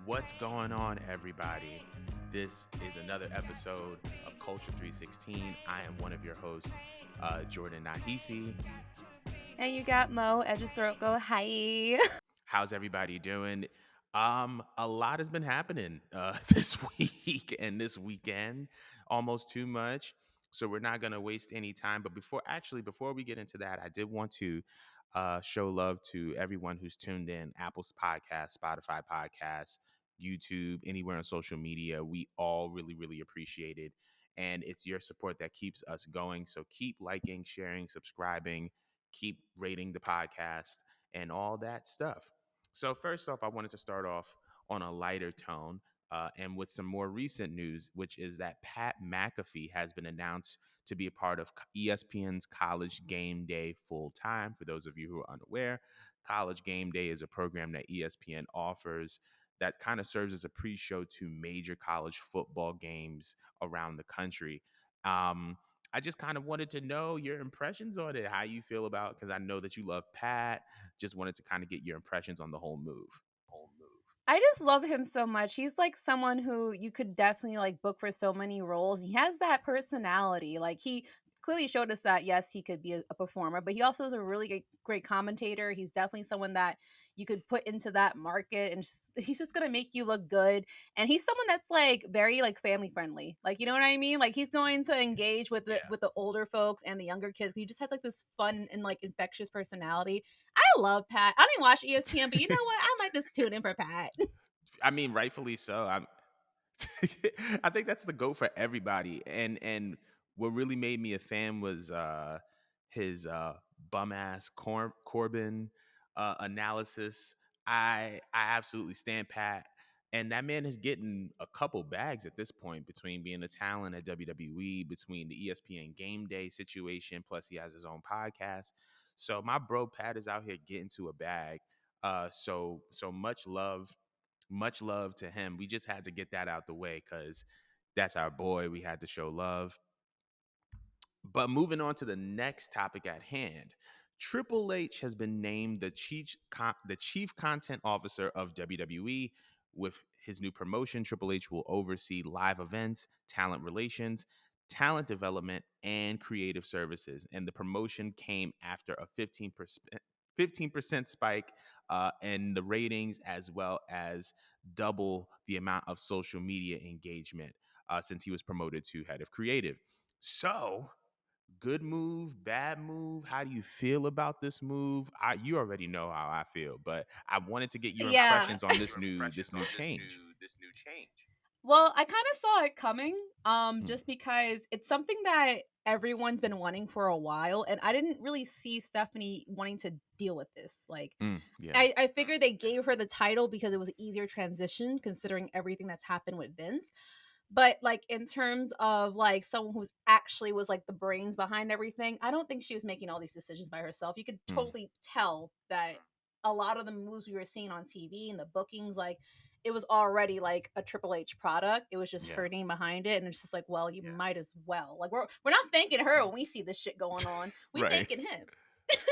What's going on, everybody? This is another episode of Culture 316. I am one of your hosts, Jordan Nahisi. And you got Mo at his throat go, hi. How's everybody doing? A lot has been happening this week and this weekend, almost too much. So we're not going to waste any time. But before we get into that, I did want to show love to everyone who's tuned in: Apple's podcast, Spotify podcast, YouTube, anywhere on social media. We all really, really appreciate it. And it's your support that keeps us going. So keep liking, sharing, subscribing, keep rating the podcast, and all that stuff. So first off, I wanted to start off on a lighter tone and with some more recent news, which is that Pat McAfee has been announced to be a part of ESPN's College Game Day full time. For those of you who are unaware, College Game Day is a program that ESPN offers that kind of serves as a pre-show to major college football games around the country. I just kind of wanted to know your impressions on it, how you feel about, because I know that you love Pat. Just wanted to kind of get your impressions on the whole move. I just love him so much. He's like someone who you could definitely like book for so many roles. He has that personality. Like he clearly showed us that yes, he could be a performer, but he also is a really great commentator. He's definitely someone that you could put into that market and he's just going to make you look good. And he's someone that's like very like family friendly. Like you know what I mean? Like he's going to engage with the older folks and the younger kids. He just has like this fun and like infectious personality. I love Pat. I didn't watch ESPN, but you know what? I might just tune in for Pat. I mean, rightfully so. I think that's the goat for everybody. And what really made me a fan was his bum ass Corbin analysis. I absolutely stand Pat. And that man is getting a couple bags at this point between being a talent at WWE, between the ESPN Game Day situation, plus he has his own podcast. So my bro Pat is out here getting to a bag. So much love to him. We just had to get that out the way because that's our boy. We had to show love. But moving on to the next topic at hand, Triple H has been named the chief content officer of WWE. With his new promotion, Triple H will oversee live events, talent relations, talent development, and creative services. And the promotion came after a 15% spike in the ratings, as well as double the amount of social media engagement since he was promoted to head of creative. So, good move, bad move. How do you feel about this move? You already know how I feel, but I wanted to get your Yeah. impressions on this new change. Well, I kind of saw it coming Mm, just because it's something that everyone's been wanting for a while and I didn't really see Stephanie wanting to deal with this. Like yeah. I figured they gave her the title because it was an easier transition considering everything that's happened with Vince. But like in terms of like someone who's actually was like the brains behind everything, I don't think she was making all these decisions by herself. You could Mm, totally tell that a lot of the moves we were seeing on TV and the bookings, like it was already like a Triple H product. It was just yeah. her name behind it, and it's just like, well, you might as well. Like we're not thanking her when we see this shit going on. We Right. thanking him.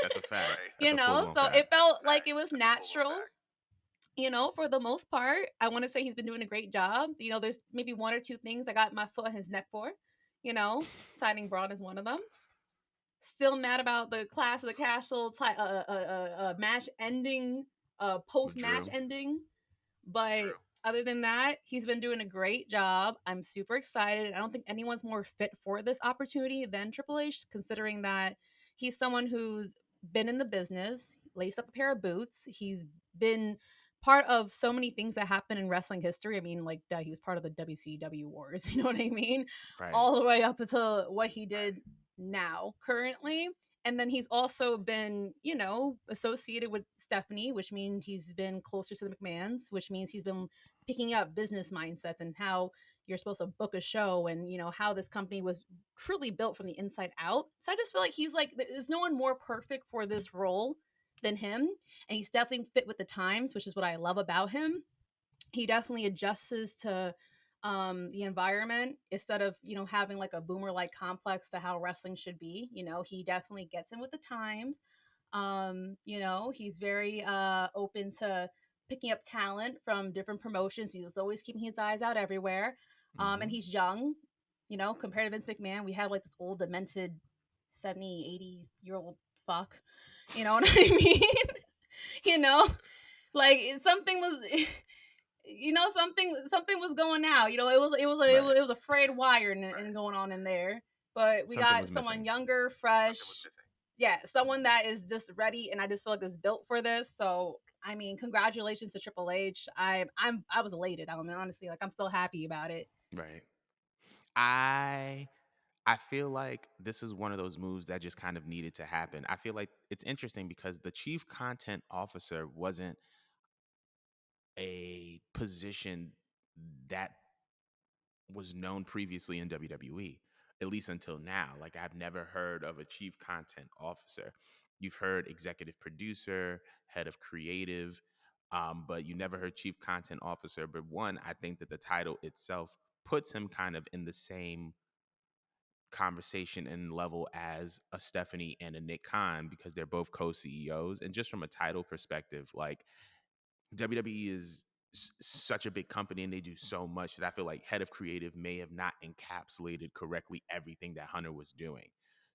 That's a fact. That's You a know, full-blown so fact. it felt like it was natural, you know, for the most part. I want to say he's been doing a great job. You know, there's maybe one or two things I got my foot on his neck for. You know, signing Braun is one of them. Still mad about the Clash of the Castle match ending, post match Drew. ending. But other than that, he's been doing a great job. I'm super excited. I don't think anyone's more fit for this opportunity than Triple H, considering that he's someone who's been in the business, laced up a pair of boots. He's been part of so many things that happen in wrestling history. I mean, like he was part of the WCW wars, you know what I mean? Right. All the way up until what he did now, currently. And then he's also been, you know, associated with Stephanie, which means he's been closer to the McMahons, which means he's been picking up business mindsets and how you're supposed to book a show and, you know, how this company was truly built from the inside out. So I just feel like he's like, there's no one more perfect for this role than him. And he's definitely fit with the times, which is what I love about him. He definitely adjusts to the environment instead of, you know, having like a boomer like complex to how wrestling should be. You know, he definitely gets in with the times. You know, he's very open to picking up talent from different promotions. He's always keeping his eyes out everywhere. And Hmm. he's young, compared to Vince McMahon. We have like this old, demented 70, 80-year-old fuck. You know what I mean? you know, like something was. Something was going out. Right. It was a frayed wire and going on in there. But we Something got was someone missing. younger, fresh. Yeah, someone that is just ready, and I just feel like is built for this. So I mean, congratulations to Triple H. I was elated. I mean, honestly, like I'm still happy about it. Right. I I feel like this is one of those moves that just kind of needed to happen. I feel like it's interesting because the chief content officer wasn't a position that was known previously in WWE, at least until now. Like I've never heard of a chief content officer. You've heard executive producer, head of creative, but you never heard chief content officer. But one, I think that the title itself puts him kind of in the same conversation and level as a Stephanie and a Nick Khan because they're both co-CEOs. And just from a title perspective, like WWE is such a big company and they do so much that I feel like head of creative may have not encapsulated correctly everything that Hunter was doing.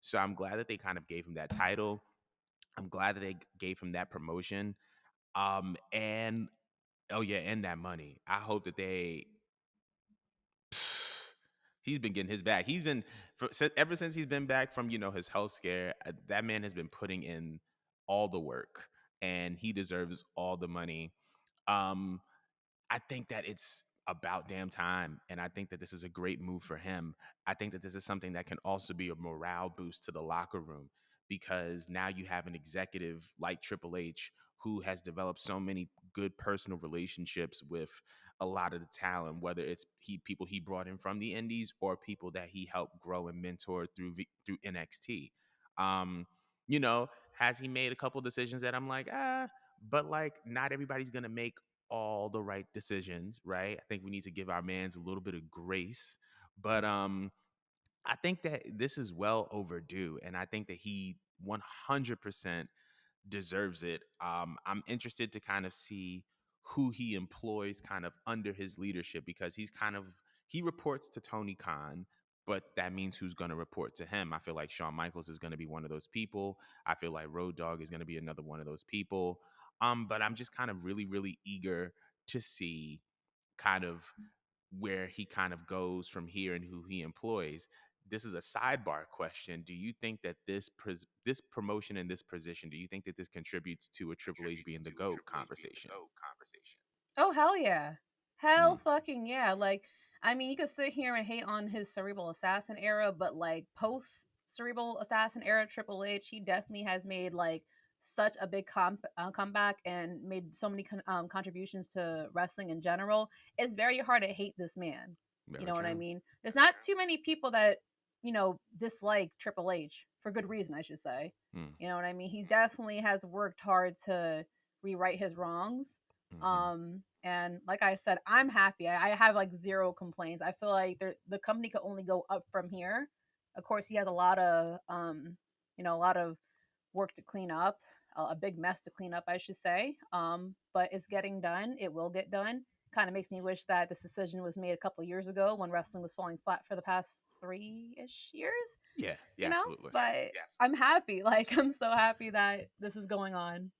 So I'm glad that they kind of gave him that title. I'm glad that they gave him that promotion. And oh yeah, and that money. I hope that they he's been getting his bag. He's been ever since he's been back from his health scare. That man has been putting in all the work, and he deserves all the money. Um, I think that it's about damn time. And I think that this is a great move for him. I think that this is something that can also be a morale boost to the locker room because now you have an executive like Triple H who has developed so many good personal relationships with a lot of the talent, whether it's people he brought in from the indies or people that he helped grow and mentor through NXT. Um, has he made a couple decisions that I'm like, but like not everybody's gonna make all the right decisions, right? I think we need to give our mans a little bit of grace. But I think that this is well overdue and I think that he 100% deserves it. I'm interested to kind of see who he employs kind of under his leadership because he reports to Tony Khan, but that means who's going to report to him. I feel like Shawn Michaels is going to be one of those people. I feel like Road Dogg is going to be another one of those people. But I'm just kind of really, really eager to see kind of where he kind of goes from here and who he employs. This is a sidebar question. Do you think that this promotion and this position, do you think that this contributes to a Triple H being the GOAT conversation? Oh hell yeah, hell Mm, fucking yeah! Like I mean, you could sit here and hate on his cerebral assassin era, but like post cerebral assassin era Triple H, he definitely has made like such a big comeback and made so many contributions to wrestling in general. It's very hard to hate this man. You very know what I true. mean? There's not too many people that dislike Triple H for good reason, I should say. Mm, You know what I mean? He definitely has worked hard to rewrite his wrongs. hmm. And like I said, I'm happy. I have like zero complaints. I feel like the company could only go up from here. Of course, he has a lot of a lot of work to clean up, a big mess to clean up, I should say. But it's getting done. It will get done. Kind of makes me wish that this decision was made a couple years ago when wrestling was falling flat for the past 3-ish years. Yeah, yeah, You know, absolutely. but I'm happy. Like I'm so happy that this is going on.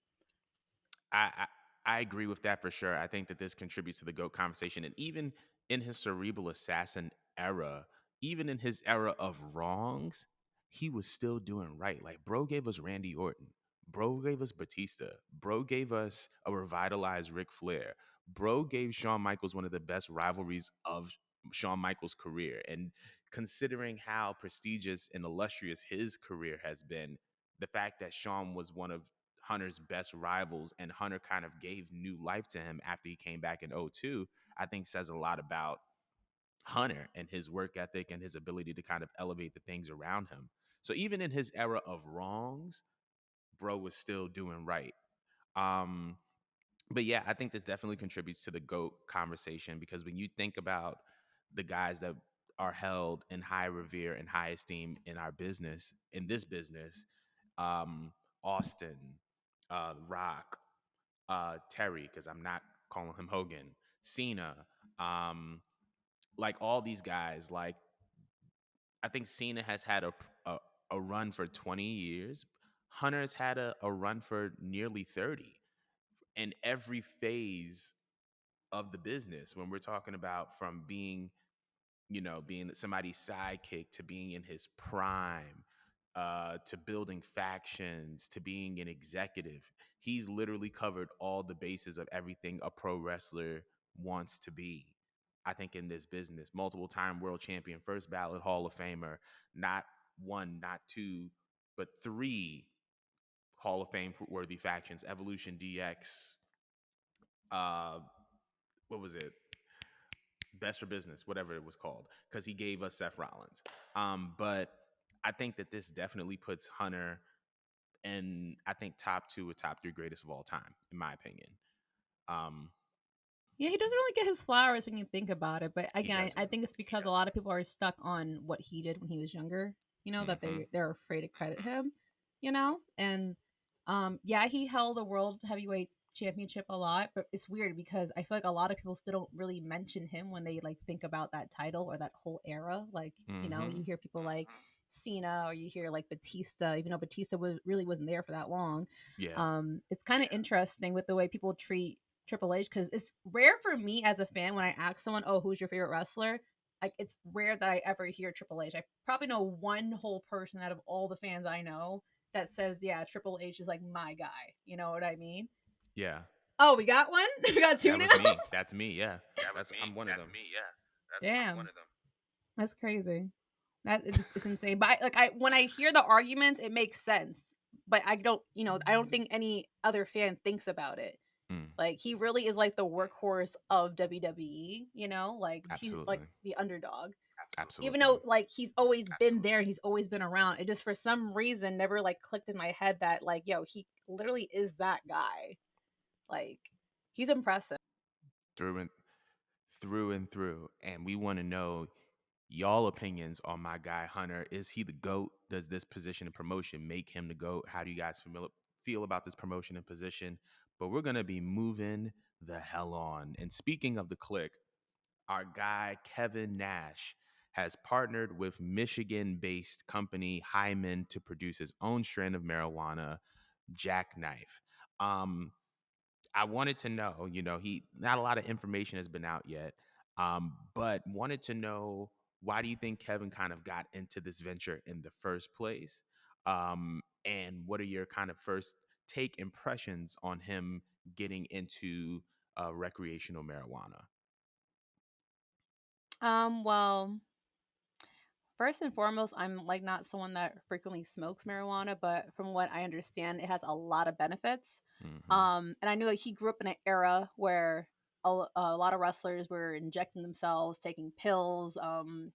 I, I I agree with that for sure. I think that this contributes to the GOAT conversation. And even in his cerebral assassin era, even in his era of wrongs, he was still doing right. Like bro gave us Randy Orton. Bro gave us Batista. Bro gave us a revitalized Ric Flair. Bro gave Shawn Michaels one of the best rivalries of Shawn Michaels' career. And considering how prestigious and illustrious his career has been, the fact that Shawn was one of Hunter's best rivals and Hunter kind of gave new life to him after he came back in '02, I think says a lot about Hunter and his work ethic and his ability to kind of elevate the things around him. So even in his era of wrongs, bro was still doing right. Um, but yeah, I think this definitely contributes to the GOAT conversation because when you think about the guys that are held in high revere and high esteem in our business, in this business, Austin, Rock. Terry, because I'm not calling him Hogan, Cena, um, like all these guys. Like I think Cena has had a run for 20 years. Hunter's had a run for nearly 30. In every phase of the business, when we're talking about from being, being somebody's sidekick to being in his prime, to building factions to being an executive. He's literally covered all the bases of everything a pro wrestler wants to be. I think in this business, multiple time world champion, first ballot Hall of Famer, not one, not two, but three Hall of Fame worthy factions, Evolution DX, uh, what was it? Best for Business, whatever it was called, because he gave us Seth Rollins. But I think that this definitely puts Hunter in, I think, top two or top three greatest of all time, in my opinion. Um, Yeah, he doesn't really get his flowers when you think about it. But he again, I doesn't. think it's because a lot of people are stuck on what he did when he was younger. That Mm-hmm. they're afraid to credit him. And yeah, he held the world heavyweight championship a lot, but it's weird because I feel like a lot of people still don't really mention him when they like think about that title or that whole era. Like, Mm-hmm. you hear people like Cena or you hear like Batista, even though Batista really wasn't there for that long. Yeah. It's kind of interesting with the way people treat Triple H because it's rare for me as a fan when I ask someone, "Oh, who's your favorite wrestler?" Like it's rare that I ever hear Triple H. I probably know one whole person out of all the fans I know that says, "Yeah, Triple H is like my guy." You know what I mean? Yeah. Oh, we got one. We got two That now. was me. That's me. Yeah. I'm one of them. Damn, that's crazy. It's insane. But when I hear the arguments, it makes sense. But I don't think any other fan thinks about it. Mm, Like he really is like the workhorse of WWE, like he's like absolutely. the underdog. Even Absolutely. though like he's always been there and he's always been around. It just for some reason never like clicked in my head that like, yo, he literally is that guy. Like he's impressive. Through and through and through. And we want to know y'all opinions on my guy Hunter. Is he the GOAT? Does this position and promotion make him the GOAT? How do you guys feel about this promotion and position? But we're gonna be moving the hell on. And speaking of the click, our guy Kevin Nash has partnered with Michigan-based company Hyman to produce his own strand of marijuana, Jackknife. Um, I wanted to know, he not a lot of information has been out yet, but wanted to know, why do you think Kevin kind of got into this venture in the first place? And what are your kind of first take impressions on him getting into recreational marijuana? Well, first and foremost, I'm like not someone that frequently smokes marijuana, but from what I understand, it has a lot of benefits. Hmm. And I knew like he grew up in an era where a lot of wrestlers were injecting themselves, taking pills,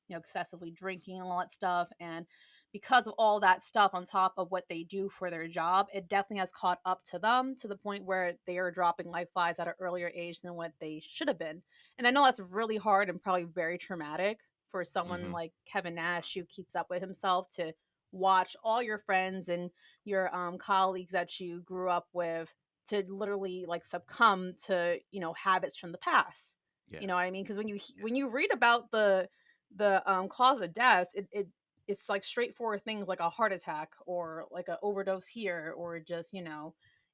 excessively drinking and all that stuff. And because of all that stuff on top of what they do for their job, it definitely has caught up to them to the point where they are dropping life flies at an earlier age than what they should have been. And I know that's really hard and probably very traumatic for someone Hmm. like Kevin Nash who keeps up with himself to watch all your friends and your colleagues that you grew up with to literally like succumb to habits from the past. Yeah. You know what I mean? Because when you read about the cause of death, it's like straightforward things like a heart attack or like an overdose here or just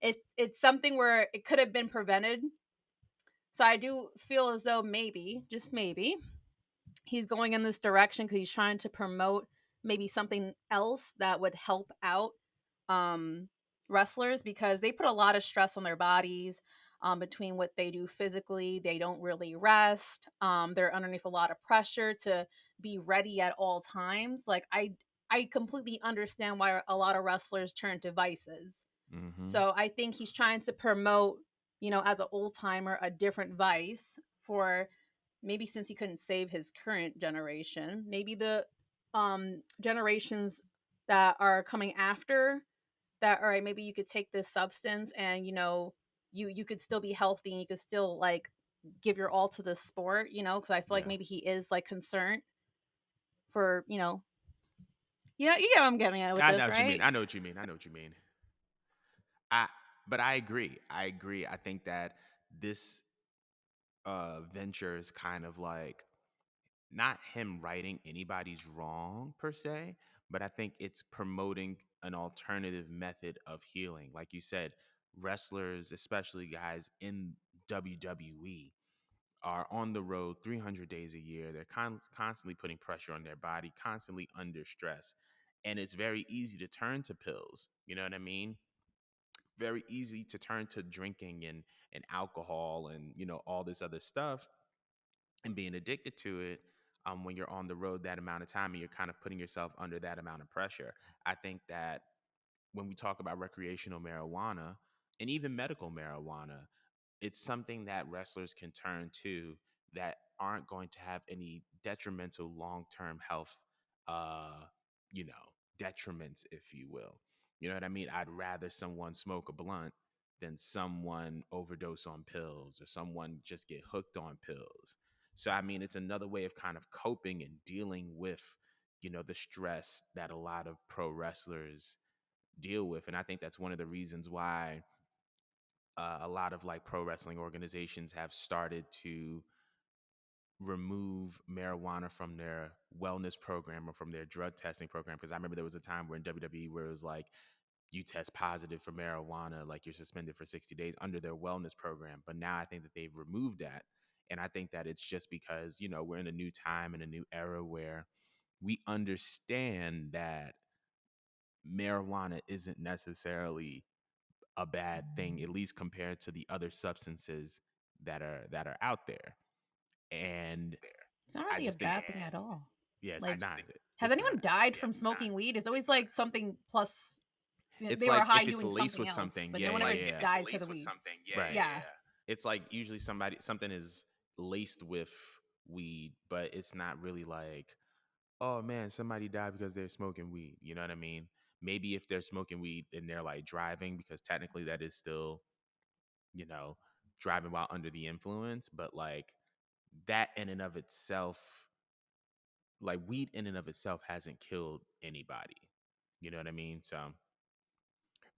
it's something where it could have been prevented. So I do feel as though maybe, just maybe, he's going in this direction because he's trying to promote maybe something else that would help out um, wrestlers because they put a lot of stress on their bodies between what they do physically. They don't really rest. They're underneath a lot of pressure to be ready at all times. Like I completely understand why a lot of wrestlers turn to vices. Hmm. So I think he's trying to promote, as an old timer, a different vice for maybe since he couldn't save his current generation, maybe the generations that are coming after that, all right, maybe you could take this substance and you could still be healthy and you could still like give your all to the sport, because I feel like Yeah. maybe he is like concerned for you get what I'm getting at with I know this, what you mean. right? I know what you mean. I know what you mean. but I agree. I agree. I think that this venture is kind of like not him righting anybody's wrong per se, but I think it's promoting an alternative method of healing. Like you said, wrestlers, especially guys in WWE, are on the road 300 days a year. They're constantly putting pressure on their body, constantly under stress. And it's very easy to turn to pills. You know what I mean? Very easy to turn to drinking and alcohol and, all this other stuff and being addicted to it when you're on the road that amount of time and you're kind of putting yourself under that amount of pressure. I think that when we talk about recreational marijuana and even medical marijuana, it's something that wrestlers can turn to that aren't going to have any detrimental long-term health uh you know detriments, if you will. You know what I mean? I'd rather someone smoke a blunt than someone overdose on pills or someone just get hooked on pills. So I mean, it's another way of kind of coping and dealing with the stress that a lot of pro wrestlers deal with. And I think that's one of the reasons why a lot of like pro wrestling organizations have started to remove marijuana from their wellness program or from their drug testing program. Because I remember there was a time where in WWE where it was like, you test positive for marijuana, like you're suspended for 60 days under their wellness program. But now I think that they've removed that. And I think that it's just because, we're in a new time and a new era where we understand that marijuana isn't necessarily a bad thing, at least compared to the other substances that are out there. And It's not I really a just think, bad thing at all. yeah, it's Like, not. has It's anyone not. died from smoking weed? It's always like something plus It's they were like high if it's doing laced something with else, something, but no yeah, one yeah, ever yeah. died because of weed. Right. Yeah. It's like usually something is laced with weed, but it's not really like, oh man, somebody died because they're smoking weed. You know what I mean? Maybe if they're smoking weed and they're like driving, because technically that is still, you know, driving while under the influence, but like that in and of itself, like weed in and of itself hasn't killed anybody. You know what I mean? So,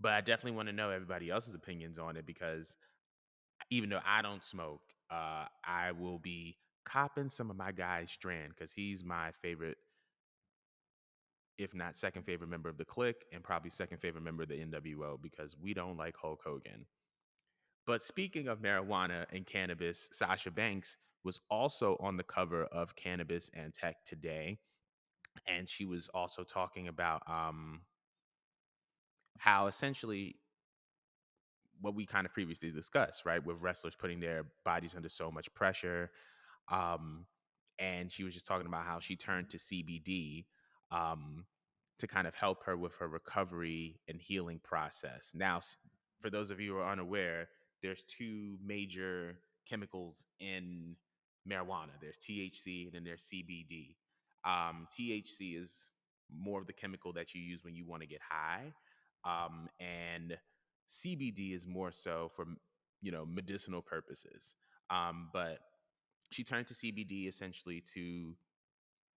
but I definitely want to know everybody else's opinions on it because even though I don't smoke, I will be copping some of my guy's strand because he's my favorite, if not second favorite member of the clique, and probably second favorite member of the NWO because we don't like Hulk Hogan. But speaking of marijuana and cannabis, Sasha Banks was also on the cover of Cannabis and Tech today, and she was also talking about how essentially what we kind of previously discussed, right, with wrestlers putting their bodies under so much pressure. Um, and she was just talking about how she turned to CBD um, to kind of help her with her recovery and healing process. Now, for those of you who are unaware, there's two major chemicals in marijuana. There's THC and then there's CBD. THC is more of the chemical that you use when you want to get high, and CBD is more so for medicinal purposes. But she turned to CBD essentially to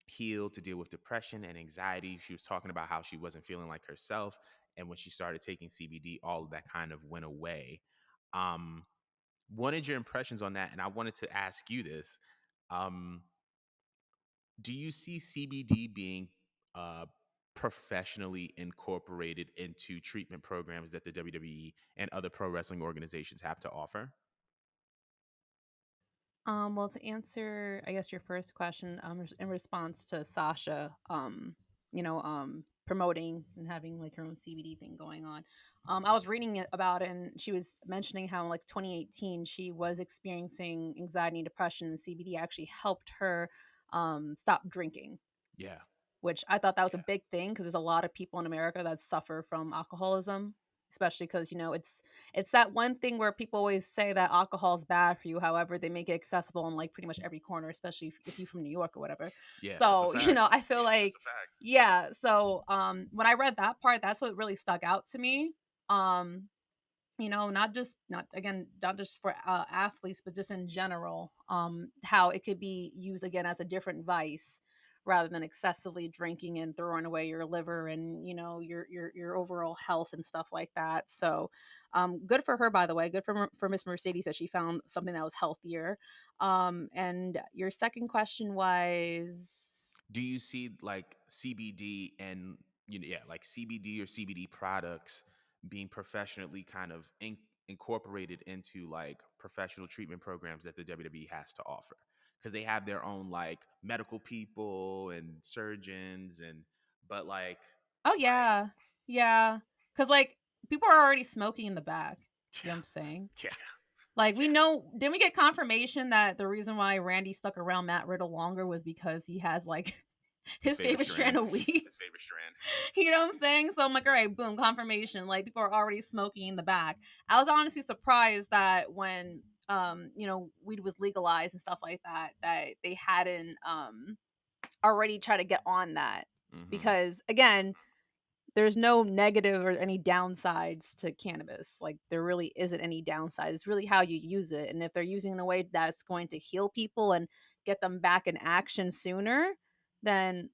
heal, to deal with depression and anxiety. She was talking about how she wasn't feeling like herself, and when she started taking CBD, all of that kind of went away. Um, wanted your impressions on that, and I wanted to ask you this: um, do you see CBD being uh, professionally incorporated into treatment programs that the WWE and other pro wrestling organizations have to offer? Well, to answer, I guess your first question, in response to Sasha, promoting and having like her own CBD thing going on. I was reading about it, and she was mentioning how in like 2018 she was experiencing anxiety and depression, and CBD actually helped her stop drinking, Yeah, which I thought that was a big thing because there's a lot of people in America that suffer from alcoholism, especially because it's that one thing where people always say that alcohol is bad for you. However, they make it accessible in like pretty much every corner, especially if you're from New York or whatever. yeah, that's a So fact. I feel like yeah. So when I read that part, that's what really stuck out to me. Um, not just for athletes, but just in general, how it could be used again as a different vice rather than excessively drinking and throwing away your liver and your overall health and stuff like that. So good for her, by the way. Good for Miss Mercedes that she found something that was healthier. And your second question was, Do you see like CBD and like CBD or CBD products being professionally kind of incorporated into like professional treatment programs that the WWE has to offer? Because they have their own like medical people and surgeons but like oh yeah, yeah, because like people are already smoking in the back. You know what I'm saying? yeah, Like we know, didn't we get confirmation that the reason why Randy stuck around Matt Riddle longer was because he has like his his favorite favorite strand strand. of weed? You know what I'm saying? So I'm like, all right, boom, confirmation. Like people are already smoking in the back. I was honestly surprised that when weed was legalized and stuff like that, that they hadn't already tried to get on that. Mm-hmm. Because again, there's no negative or any downsides to cannabis. Like there really isn't any downsides. It's really how you use it. And if they're using it in a way that's going to heal people and get them back in action sooner, then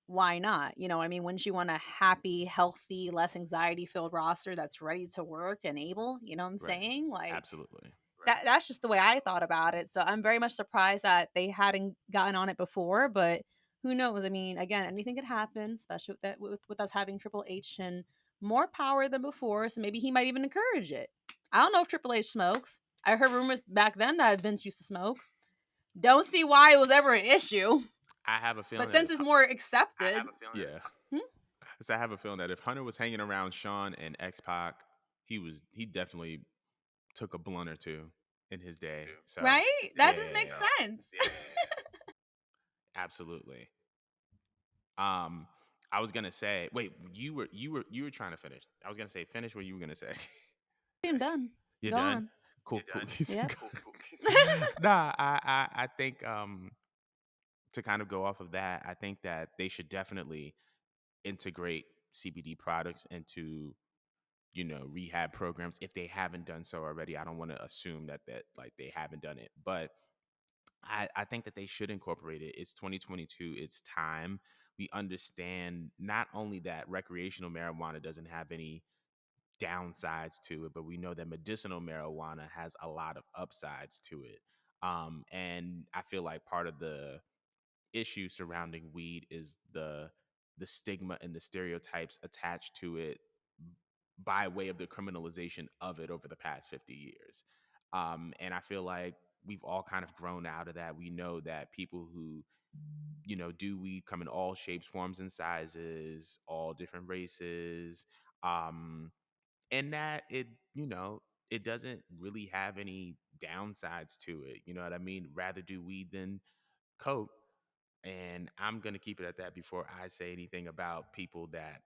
why not? You know what I mean? Wouldn't you want a happy, healthy, less anxiety filled roster that's ready to work and able? You know what I'm Right. saying? Like Absolutely. that's just the way I thought about it. So I'm very much surprised that they hadn't gotten on it before, but who knows? I mean, again, anything could happen, especially with us having Triple H and more power than before. So maybe he might even encourage it. I don't know if Triple H smokes. I heard rumors back then that Vince used to smoke. Don't see why it was ever an issue. I have a feeling But that since it's more accepted, yeah. hmm? So I have a feeling that if Hunter was hanging around Sean and X Pac, he definitely took a blunt or two in his day. So Right? That yeah, just makes sense. absolutely. Um, I was gonna say, wait, you were trying to finish. I was gonna say finish what you were gonna say. I'm done. You're Go done. on. Cool, cool. Yep. Nah, I think to kind of go off of that, I think that they should definitely integrate CBD products into rehab programs if they haven't done so already. I don't want to assume that like they haven't done it, but I think that they should incorporate it. It's 2022. It's time. We understand not only that recreational marijuana doesn't have any downsides to it, but we know that medicinal marijuana has a lot of upsides to it. And I feel like part of the issue surrounding weed is the stigma and the stereotypes attached to it by way of the criminalization of it over the past 50 years. And I feel like we've all kind of grown out of that. We know that people who do weed come in all shapes, forms, and sizes, all different races. And that it doesn't really have any downsides to it. You know what I mean? Rather do weed than coke. And I'm gonna keep it at that before I say anything about people that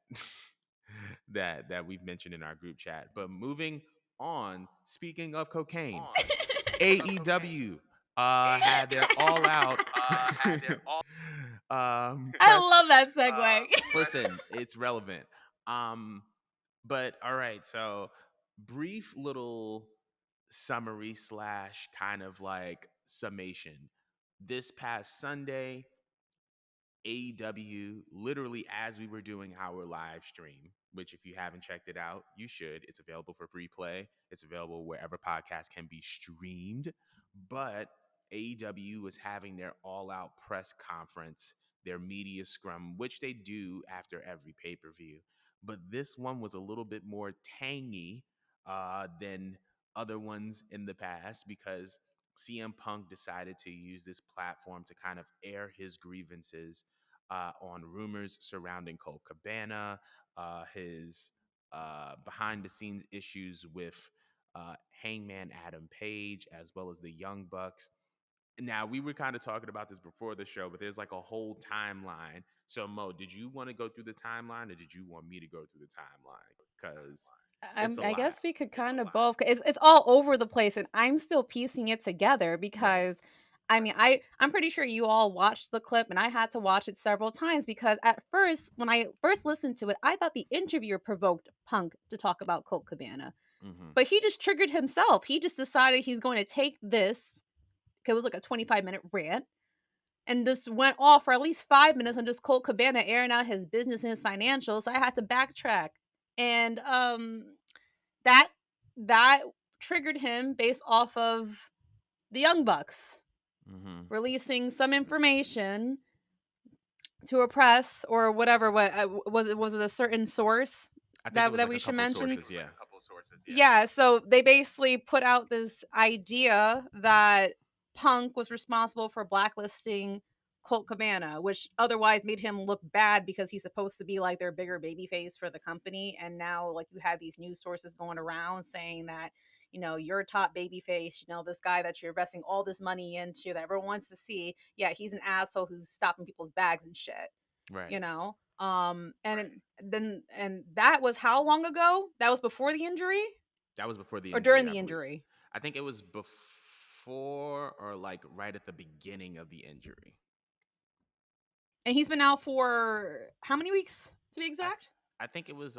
that we've mentioned in our group chat. But moving on, speaking of cocaine, AEW had their all out I press. love that segue. Listen, it's relevant. Um, but all right, so brief little summary slash kind of like summation. This past Sunday, AEW, literally as we were doing our live stream, which if you haven't checked it out, you should. It's available for replay. It's available wherever podcasts can be streamed. But AEW was having their all out press conference, their media scrum, which they do after every pay per view. But this one was a little bit more tangy than other ones in the past because CM Punk decided to use this platform to kind of air his grievances on rumors surrounding Cole Cabana, his behind the scenes issues with Hangman Adam Page, as well as the Young Bucks. Now, we were kind of talking about this before the show, but there's like a whole timeline. So, Mo, did you want to go through the timeline or did you want me to go through the timeline? Because it's a I lot. guess we could kind of both. It's all over the place, and I'm still piecing it together Right. because, I mean, I'm pretty sure you all watched the clip, and I had to watch it several times because at first, when I first listened to it, I thought the interviewer provoked Punk to talk about Colt Cabana, Mm-hmm. but he just triggered himself. He just decided he's going to take this. 'Cause it was like a 25-minute rant, and this went off for at least 5 minutes on just Colt Cabana airing out his business and his financials. So I had to backtrack, and that that triggered him based off of the Young Bucks Mm-hmm. releasing some information to a press or whatever. What was it a certain source I think it that was like we a should couple mention? sources. Yeah. Yeah, so they basically put out this idea that Punk was responsible for blacklisting Colt Cabana, which otherwise made him look bad because he's supposed to be like their bigger baby face for the company. And now, like, you have these news sources going around saying that, you're a top baby face, this guy that you're investing all this money into that everyone wants to see. Yeah, he's an asshole who's stopping people's bags and shit, Right. you know? And that was how long ago? That was before the injury? That was before the Or during injury, I the believe. injury? I think it was before or like right at the beginning of the injury. And he's been out for how many weeks to be I exact? I think it was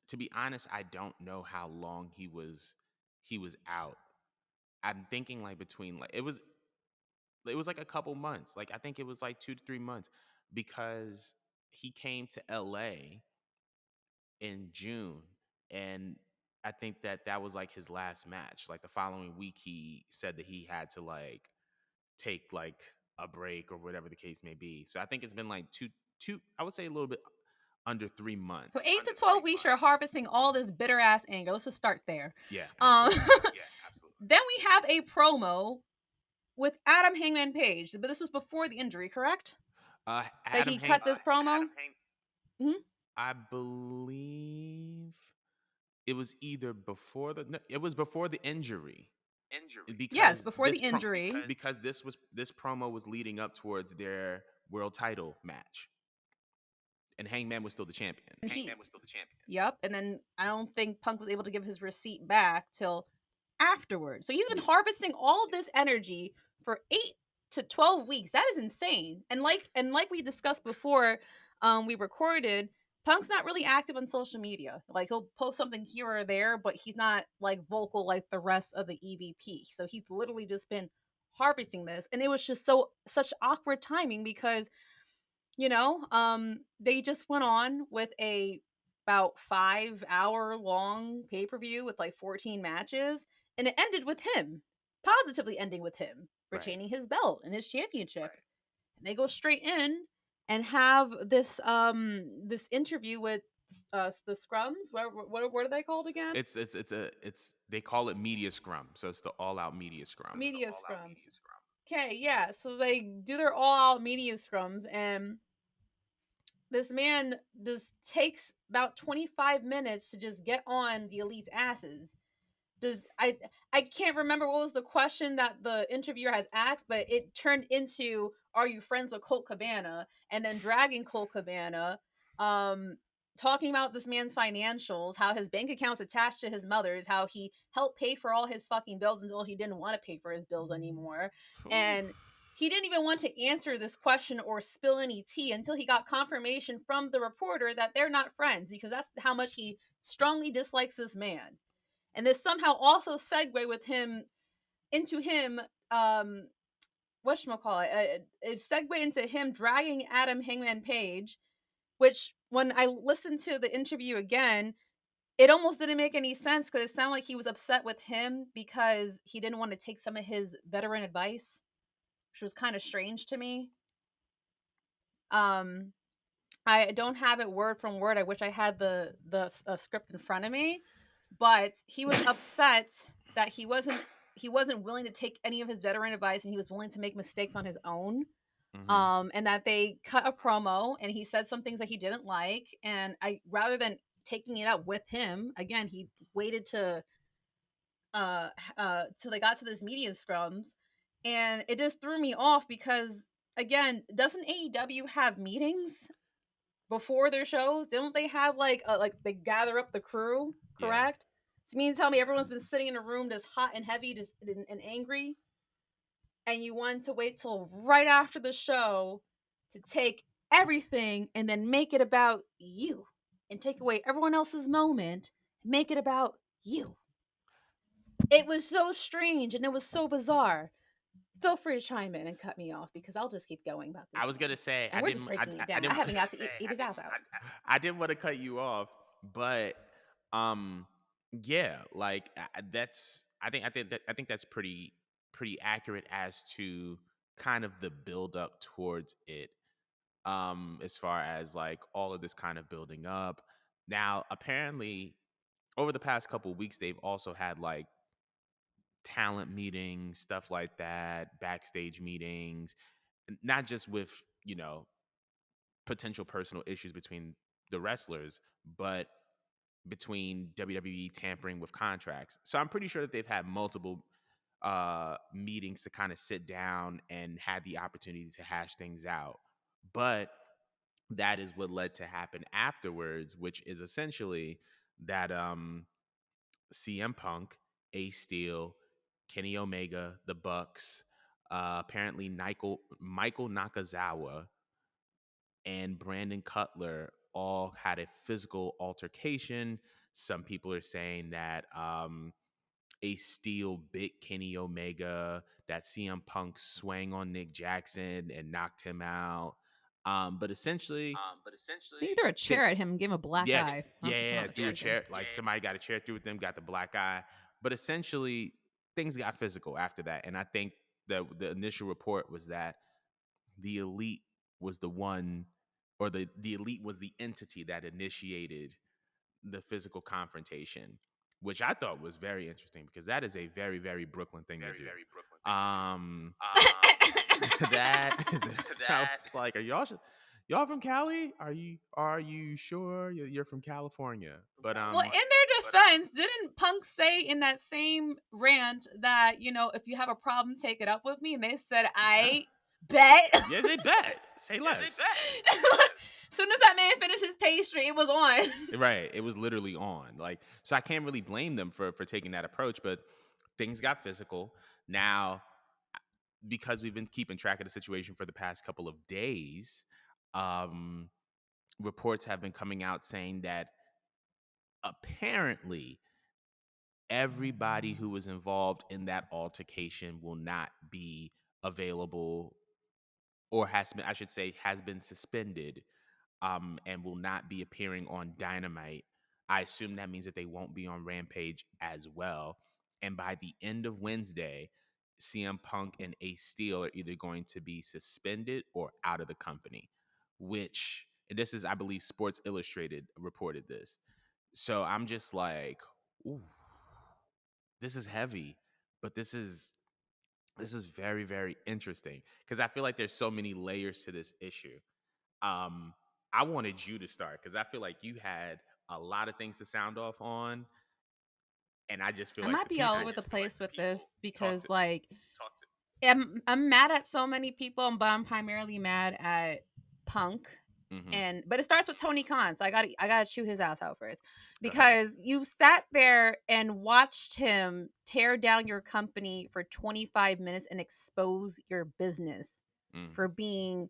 to be honest, I don't know how long he was out. I'm thinking like between like it was like a couple months. Like I think it was like 2 to 3 months because he came to LA in June, and I think that was like his last match. Like the following week he said that he had to like take like a break or whatever the case may be. So I think it's been like two I would say a little bit under 3 So months. 8 to 12 weeks, you're harvesting all this bitter ass anger. Let's just start there. Yeah, Um, absolutely. then we have a promo with Adam Hangman Page, but this was before the injury, correct? That Adam he Hank cut this promo. Mhm. I believe it was either before the no, it was before the injury Yes, because before the injury. because this promo was leading up towards their world title match, and Hangman was still the champion. And yep. And then I don't think Punk was able to give his receipt back till afterwards. So he's been Yeah. harvesting all this energy for 8 to 12 weeks. That is insane. And like we discussed before, we recorded. Punk's not really active on social media. Like, he'll post something here or there, but he's not like vocal like the rest of the EVP. So he's literally just been harvesting this, and it was just such awkward timing because they just went on with a about 5 hour long pay-per-view with like 14 matches, and it ended with him positively ending with him Right. retaining his belt and his championship. And they go straight in and have this interview with the Scrums. What are they called again? It's they call it Media Scrum, so it's the All Out Media Scrum. Media Scrums. Okay, yeah, so they do their all-out media scrums, and this man just takes about 25 minutes to just get on the elite's asses. Does I can't remember what was the question that the interviewer has asked, but it turned into, "Are you friends with Colt Cabana?" And then dragging Colt Cabana, um, talking about this man's financials, how his bank account's attached to his mother's, how he helped pay for all his fucking bills until he didn't want to pay for his bills anymore, and he didn't even want to answer this question or spill any tea until he got confirmation from the reporter that they're not friends, because that's how much he strongly dislikes this man. And this somehow also segue with him into him, whatchamacallit, it segue into him dragging Adam Hangman Page, which when I listened to the interview again, it almost didn't make any sense because it sounded like he was upset with him because he didn't want to take some of his veteran advice, which was kind of strange to me. Um, I don't have it word from word. I wish I had the script in front of me, but he was upset that he wasn't willing to take any of his veteran advice, and he was willing to make mistakes on his own. Mm-hmm. And that they cut a promo, and he said some things that he didn't like, and I rather than taking it up with him again, he waited to till they got to this media scrums, and it just threw me off because again, doesn't AEW have meetings before their shows? Don't they have like they gather up the crew? Yeah. Correct. So you mean to tell me everyone's been sitting in a room just hot and heavy, just and angry, and you want to wait till right after the show to take everything and then make it about you and take away everyone else's moment and make it about you? It was so strange and it was so bizarre. Feel free to chime in and cut me off because I'll just keep going about I this was gonna one. say And we're just breaking it I down. I didn't haven't got to eat his ass out. I didn't want to cut you off, but um yeah, like that's I think that's pretty accurate as to kind of the build up towards it. As far as like all of this kind of building up. Now, apparently over the past couple of weeks they've also had like talent meetings, stuff like that, backstage meetings, not just with, you know, potential personal issues between the wrestlers, but between WWE tampering with contracts. So I'm pretty sure that they've had multiple meetings to kind of sit down and had the opportunity to hash things out. But that is what led to happen afterwards, which is essentially that CM Punk, Ace Steel, Kenny Omega, the Bucks, apparently Michael Nakazawa, and Brandon Cutler all had a physical altercation. Some people are saying that Ace Steel bit Kenny Omega, that CM Punk swang on Nick Jackson and knocked him out. But essentially, They threw a chair at him and gave him a black yeah, eye, if I'm yeah, not threw a mistaken. chair. Like somebody got a chair through with them, got the black eye. But essentially, things got physical after that. And I think the initial report was that the elite was the one, or the elite was the entity that initiated the physical confrontation, which I thought was very interesting because that is a very, very Brooklyn thing to do. Um, that is, I was like, are y'all from Cali? Are you sure you're from California? But Well, in their defense, didn't Punk say in that same rant that, if you have a problem, take it up with me? And they said, yeah, I bet. yeah, they bet. Say less. Soon as that man finished his pastry, it was on. Right. It was literally on. Like, so I can't really blame them for taking that approach, but things got physical. Now, because we've been keeping track of the situation for the past couple of days, um, reports have been coming out saying that apparently everybody who was involved in that altercation will not be available, or has been, I should say, has been suspended, and will not be appearing on Dynamite. I assume that means that they won't be on Rampage as well. And by the end of Wednesday, CM Punk and Ace Steel are either going to be suspended or out of the company, which, and this is, I believe, Sports Illustrated reported this. So I'm just like, ooh, this is heavy, but this is very, very interesting because I feel like there's so many layers to this issue. Um, I wanted you to start because I feel like you had a lot of things to sound off on, and I just feel I like might the be all people over the place with this talk because, to. like, I'm mad at so many people, but I'm primarily mad at Punk. Hmm. But it starts with Tony Khan, so I gotta chew his ass out first Go ahead. because you sat there and watched him tear down your company for 25 minutes and expose your business Mm, for being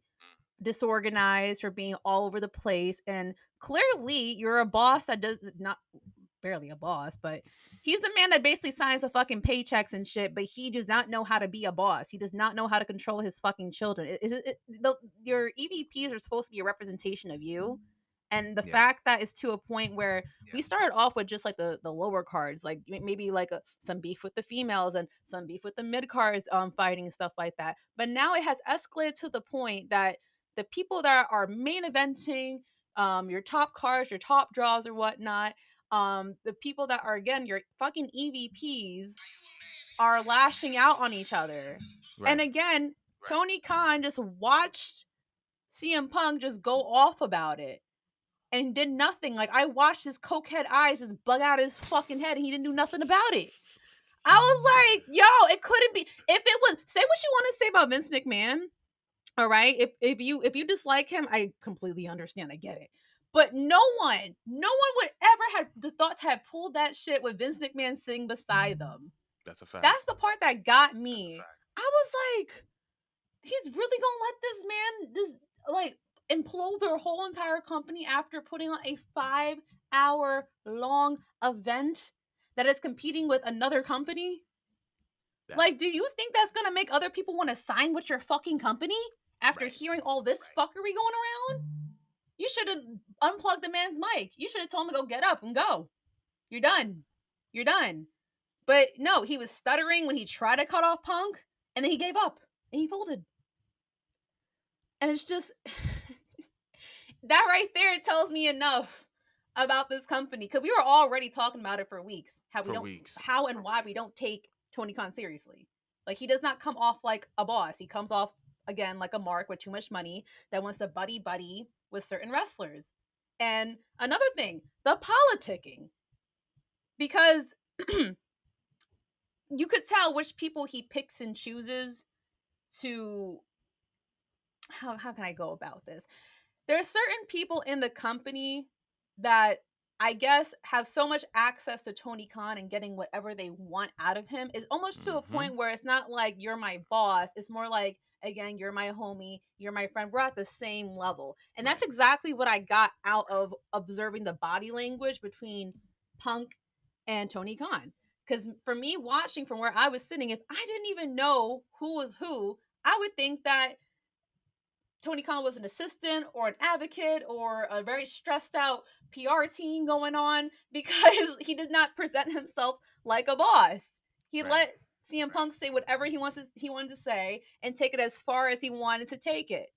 disorganized, for being all over the place, and clearly you're a boss that does not barely a boss, but he's the man that basically signs the fucking paychecks and shit, but he does not know how to be a boss. He does not know how to control his fucking children. Your EVPs are supposed to be a representation of you. And the yeah. fact that it's to a point where we started off with just like the lower cards, like maybe like some beef with the females and some beef with the mid cards fighting and stuff like that. But now it has escalated to the point that the people that are main eventing, your top cards, your top draws or whatnot, the people that are again your fucking EVPs are lashing out on each other. And Right. again, Tony Khan just watched CM Punk just go off about it and did nothing. Like I watched his cokehead eyes just bug out his fucking head and he didn't do nothing about it. I was like, yo, it couldn't be. If it was, say what you want to say about Vince McMahon, all right. If you dislike him, I completely understand. I get it. But no one would ever have the thought to have pulled that shit with Vince McMahon sitting beside them. That's a fact. That's the part that got me. I was like, he's really gonna let this man just like implode their whole entire company after putting on a 5-hour long event that is competing with another company? Yeah. Like, do you think that's gonna make other people want to sign with your fucking company after Right. hearing all this fuckery going around? You should have unplugged the man's mic. You should have told him to go get up and go. You're done. You're done. But no, he was stuttering when he tried to cut off Punk, and then he gave up and he folded. And it's just that right there tells me enough about this company, because we were already talking about it for weeks. For weeks. How and why we don't take Tony Khan seriously. Like, he does not come off like a boss. He comes off again like a mark with too much money that wants to buddy with certain wrestlers. And another thing, the politicking, because you could tell which people he picks and chooses to. How can I go about this? There are certain people in the company that I guess have so much access to Tony Khan and getting whatever they want out of him is almost to a Mm-hmm. point where it's not like you're my boss. It's more like, again, you're my homie, you're my friend. We're at the same level. And that's Right. exactly what I got out of observing the body language between Punk and Tony Khan. Because for me, watching from where I was sitting, if I didn't even know who was who, I would think that Tony Khan was an assistant or an advocate or a very stressed out PR team going on, because he did not present himself like a boss. He Right. let CM Punk say whatever he wanted to say and take it as far as he wanted to take it.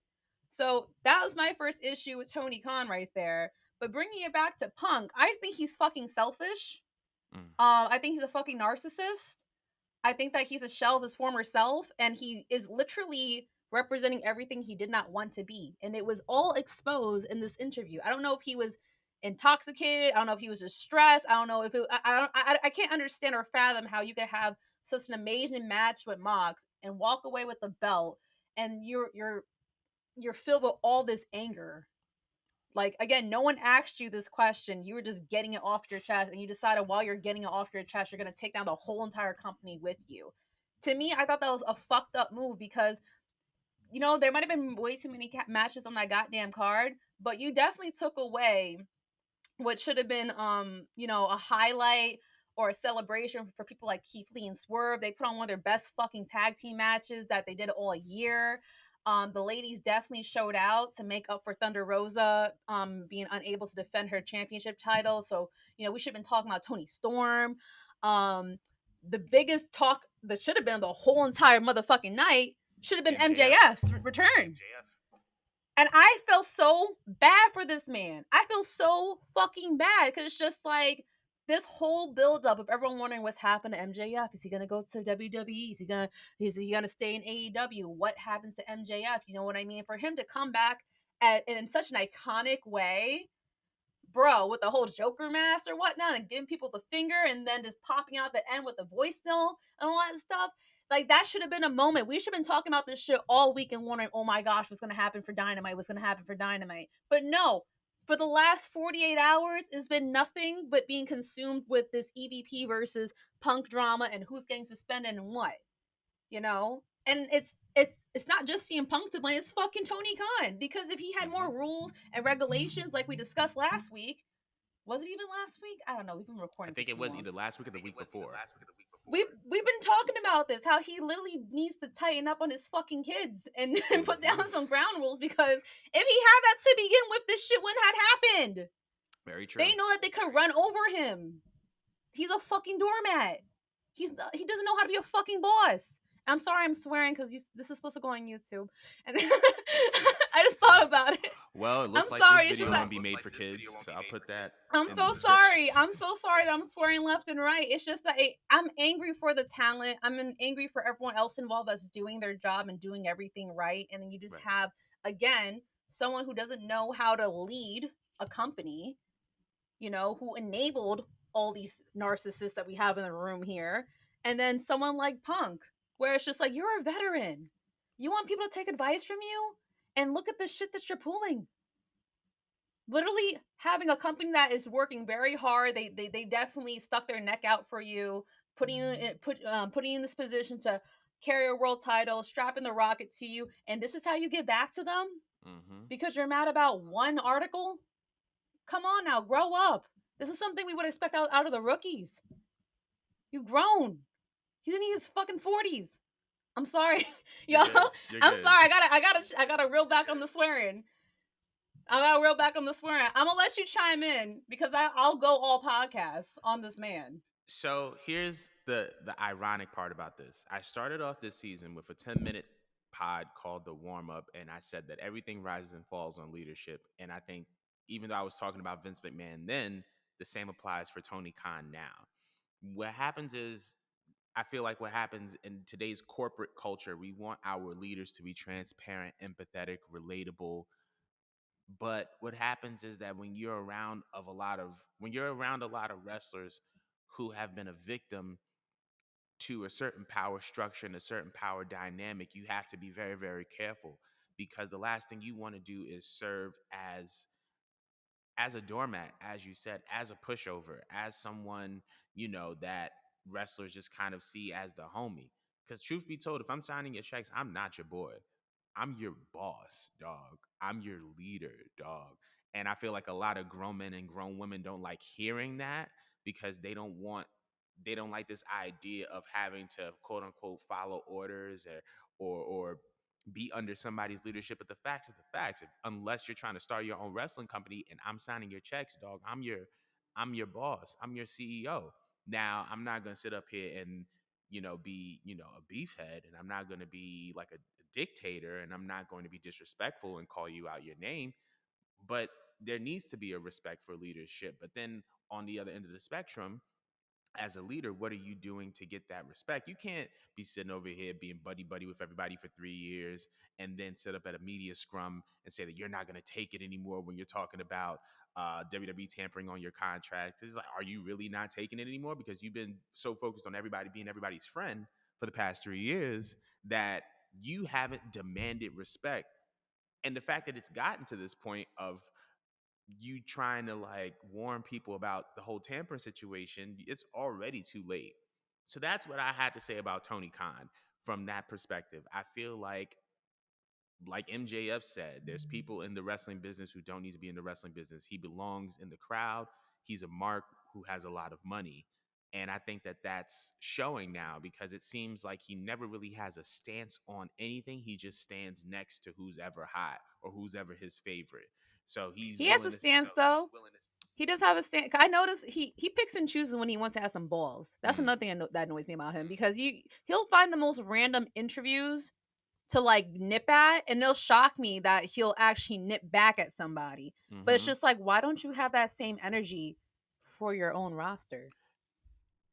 So that was my first issue with Tony Khan right there. But bringing it back to Punk, I think he's fucking selfish. Mm. I think he's a fucking narcissist. I think that he's a shell of his former self, and he is literally representing everything he did not want to be. And it was all exposed in this interview. I don't know if he was intoxicated. I don't know if he was just stressed. I don't know if it, I can't understand or fathom how you could have such an amazing match with Mox and walk away with the belt, and you're filled with all this anger. Like, again, no one asked you this question. You were just getting it off your chest, and you decided while you're getting it off your chest, you're going to take down the whole entire company with you. To me, I thought that was a fucked up move, because, there might have been way too many matches on that goddamn card, but you definitely took away what should have been a highlight or a celebration for people like Keith Lee and Swerve. They put on one of their best fucking tag team matches that they did all year. The ladies definitely showed out to make up for Thunder Rosa being unable to defend her championship title. So, we should have been talking about Tony Storm. The biggest talk that should have been the whole entire motherfucking night should have been MJF. MJF's return. And I felt so bad for this man. I feel so fucking bad, because it's just like this whole buildup of everyone wondering what's happened to MJF. Is he gonna go to WWE? Is he gonna stay in AEW? What happens to MJF? You know what I mean? For him to come back in such an iconic way, bro, with the whole Joker mask or whatnot, and giving people the finger, and then just popping out the end with the voice note and all that stuff. Like, that should have been a moment. We should have been talking about this shit all week and wondering, oh my gosh, what's going to happen for Dynamite? What's going to happen for Dynamite? But no, for the last 48 hours, it's been nothing but being consumed with this EVP versus Punk drama and who's getting suspended and what, And it's not just CM Punk to blame, it's fucking Tony Khan. Because if he had more rules and regulations like we discussed last week, was it even last week? I don't know. We've been I recording think for it too was long. either last week or the week before. We've been talking about this, how he literally needs to tighten up on his fucking kids and put down some ground rules, because if he had that to begin with, this shit wouldn't have happened. Very true. They know that they could run over him. He's a fucking doormat. He doesn't know how to be a fucking boss. I'm sorry I'm swearing, because this is supposed to go on YouTube. And I just thought about it. Well, it looks I'm like sorry. this video won't be made for kids, so I'll put that I'm in so the description. sorry. I'm so sorry that I'm swearing left and right. It's just that I'm angry for the talent. I'm angry for everyone else involved that's doing their job and doing everything right. And then you just have, again, someone who doesn't know how to lead a company, who enabled all these narcissists that we have in the room here. And then someone like Punk, where it's just like, you're a veteran. You want people to take advice from you? And look at the shit that you're pulling. Literally having a company that is working very hard. They definitely stuck their neck out for you, putting you in this position to carry a world title, strapping the rocket to you, and this is how you get back to them because you're mad about one article. Come on now, grow up. This is something we would expect out of the rookies. You've grown. He's in his fucking 40s. I'm sorry, You're y'all. good. You're I'm good. sorry. I gotta reel back on the swearing. I gotta reel back on the swearing. I'm gonna let you chime in because I'll go all podcasts on this man. So here's the ironic part about this. I started off this season with a 10-minute pod called The Warm Up, and I said that everything rises and falls on leadership. And I think even though I was talking about Vince McMahon then, the same applies for Tony Khan now. What happens is I feel like what happens in today's corporate culture, we want our leaders to be transparent, empathetic, relatable. But what happens is that when you're around a lot of wrestlers who have been a victim to a certain power structure and a certain power dynamic, you have to be very, very careful because the last thing you want to do is serve as a doormat, as you said, as a pushover, as someone, that wrestlers just kind of see as the homie. Because truth be told, if I'm signing your checks, I'm not your boy. I'm your boss, dog. I'm your leader, dog. And I feel like a lot of grown men and grown women don't like hearing that because they don't like this idea of having to quote unquote follow orders or be under somebody's leadership. But the facts is the facts. Unless you're trying to start your own wrestling company and I'm signing your checks, dog, I'm your boss. I'm your CEO. Now, I'm not gonna sit up here and be a beefhead, and I'm not gonna be like a dictator, and I'm not going to be disrespectful and call you out your name. But there needs to be a respect for leadership. But then on the other end of the spectrum, as a leader, what are you doing to get that respect? You can't be sitting over here being buddy buddy with everybody for 3 years and then sit up at a media scrum and say that you're not going to take it anymore when you're talking about WWE tampering on your contract. It's like, are you really not taking it anymore because you've been so focused on everybody being everybody's friend for the past 3 years that you haven't demanded respect? And the fact that it's gotten to this point of you trying to like warn people about the whole tampering situation, it's already too late. So that's what I had to say about Tony Khan from that perspective. I feel like MJF said, there's people in the wrestling business who don't need to be in the wrestling business. He belongs in the crowd. He's a mark who has a lot of money. And I think that that's showing now because it seems like he never really has a stance on anything. He just stands next to who's ever hot or who's ever his favorite. So he's He has a willing to. stance though. He does have a stand. I notice he picks and chooses when he wants to have some balls. That's Mm, another thing that annoys me about him because he'll find the most random interviews to like nip at, and it'll shock me that he'll actually nip back at somebody. But it's hmm just like, why don't you have that same energy for your own roster?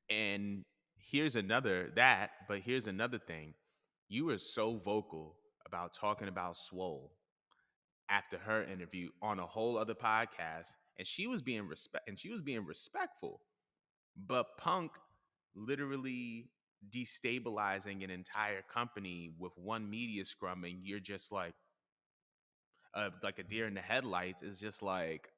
And here's another thing. You were so vocal about talking about Swole after her interview on a whole other podcast, and she was being respectful. But Punk literally destabilizing an entire company with one media scrum, and you're just like a deer in the headlights. Is just like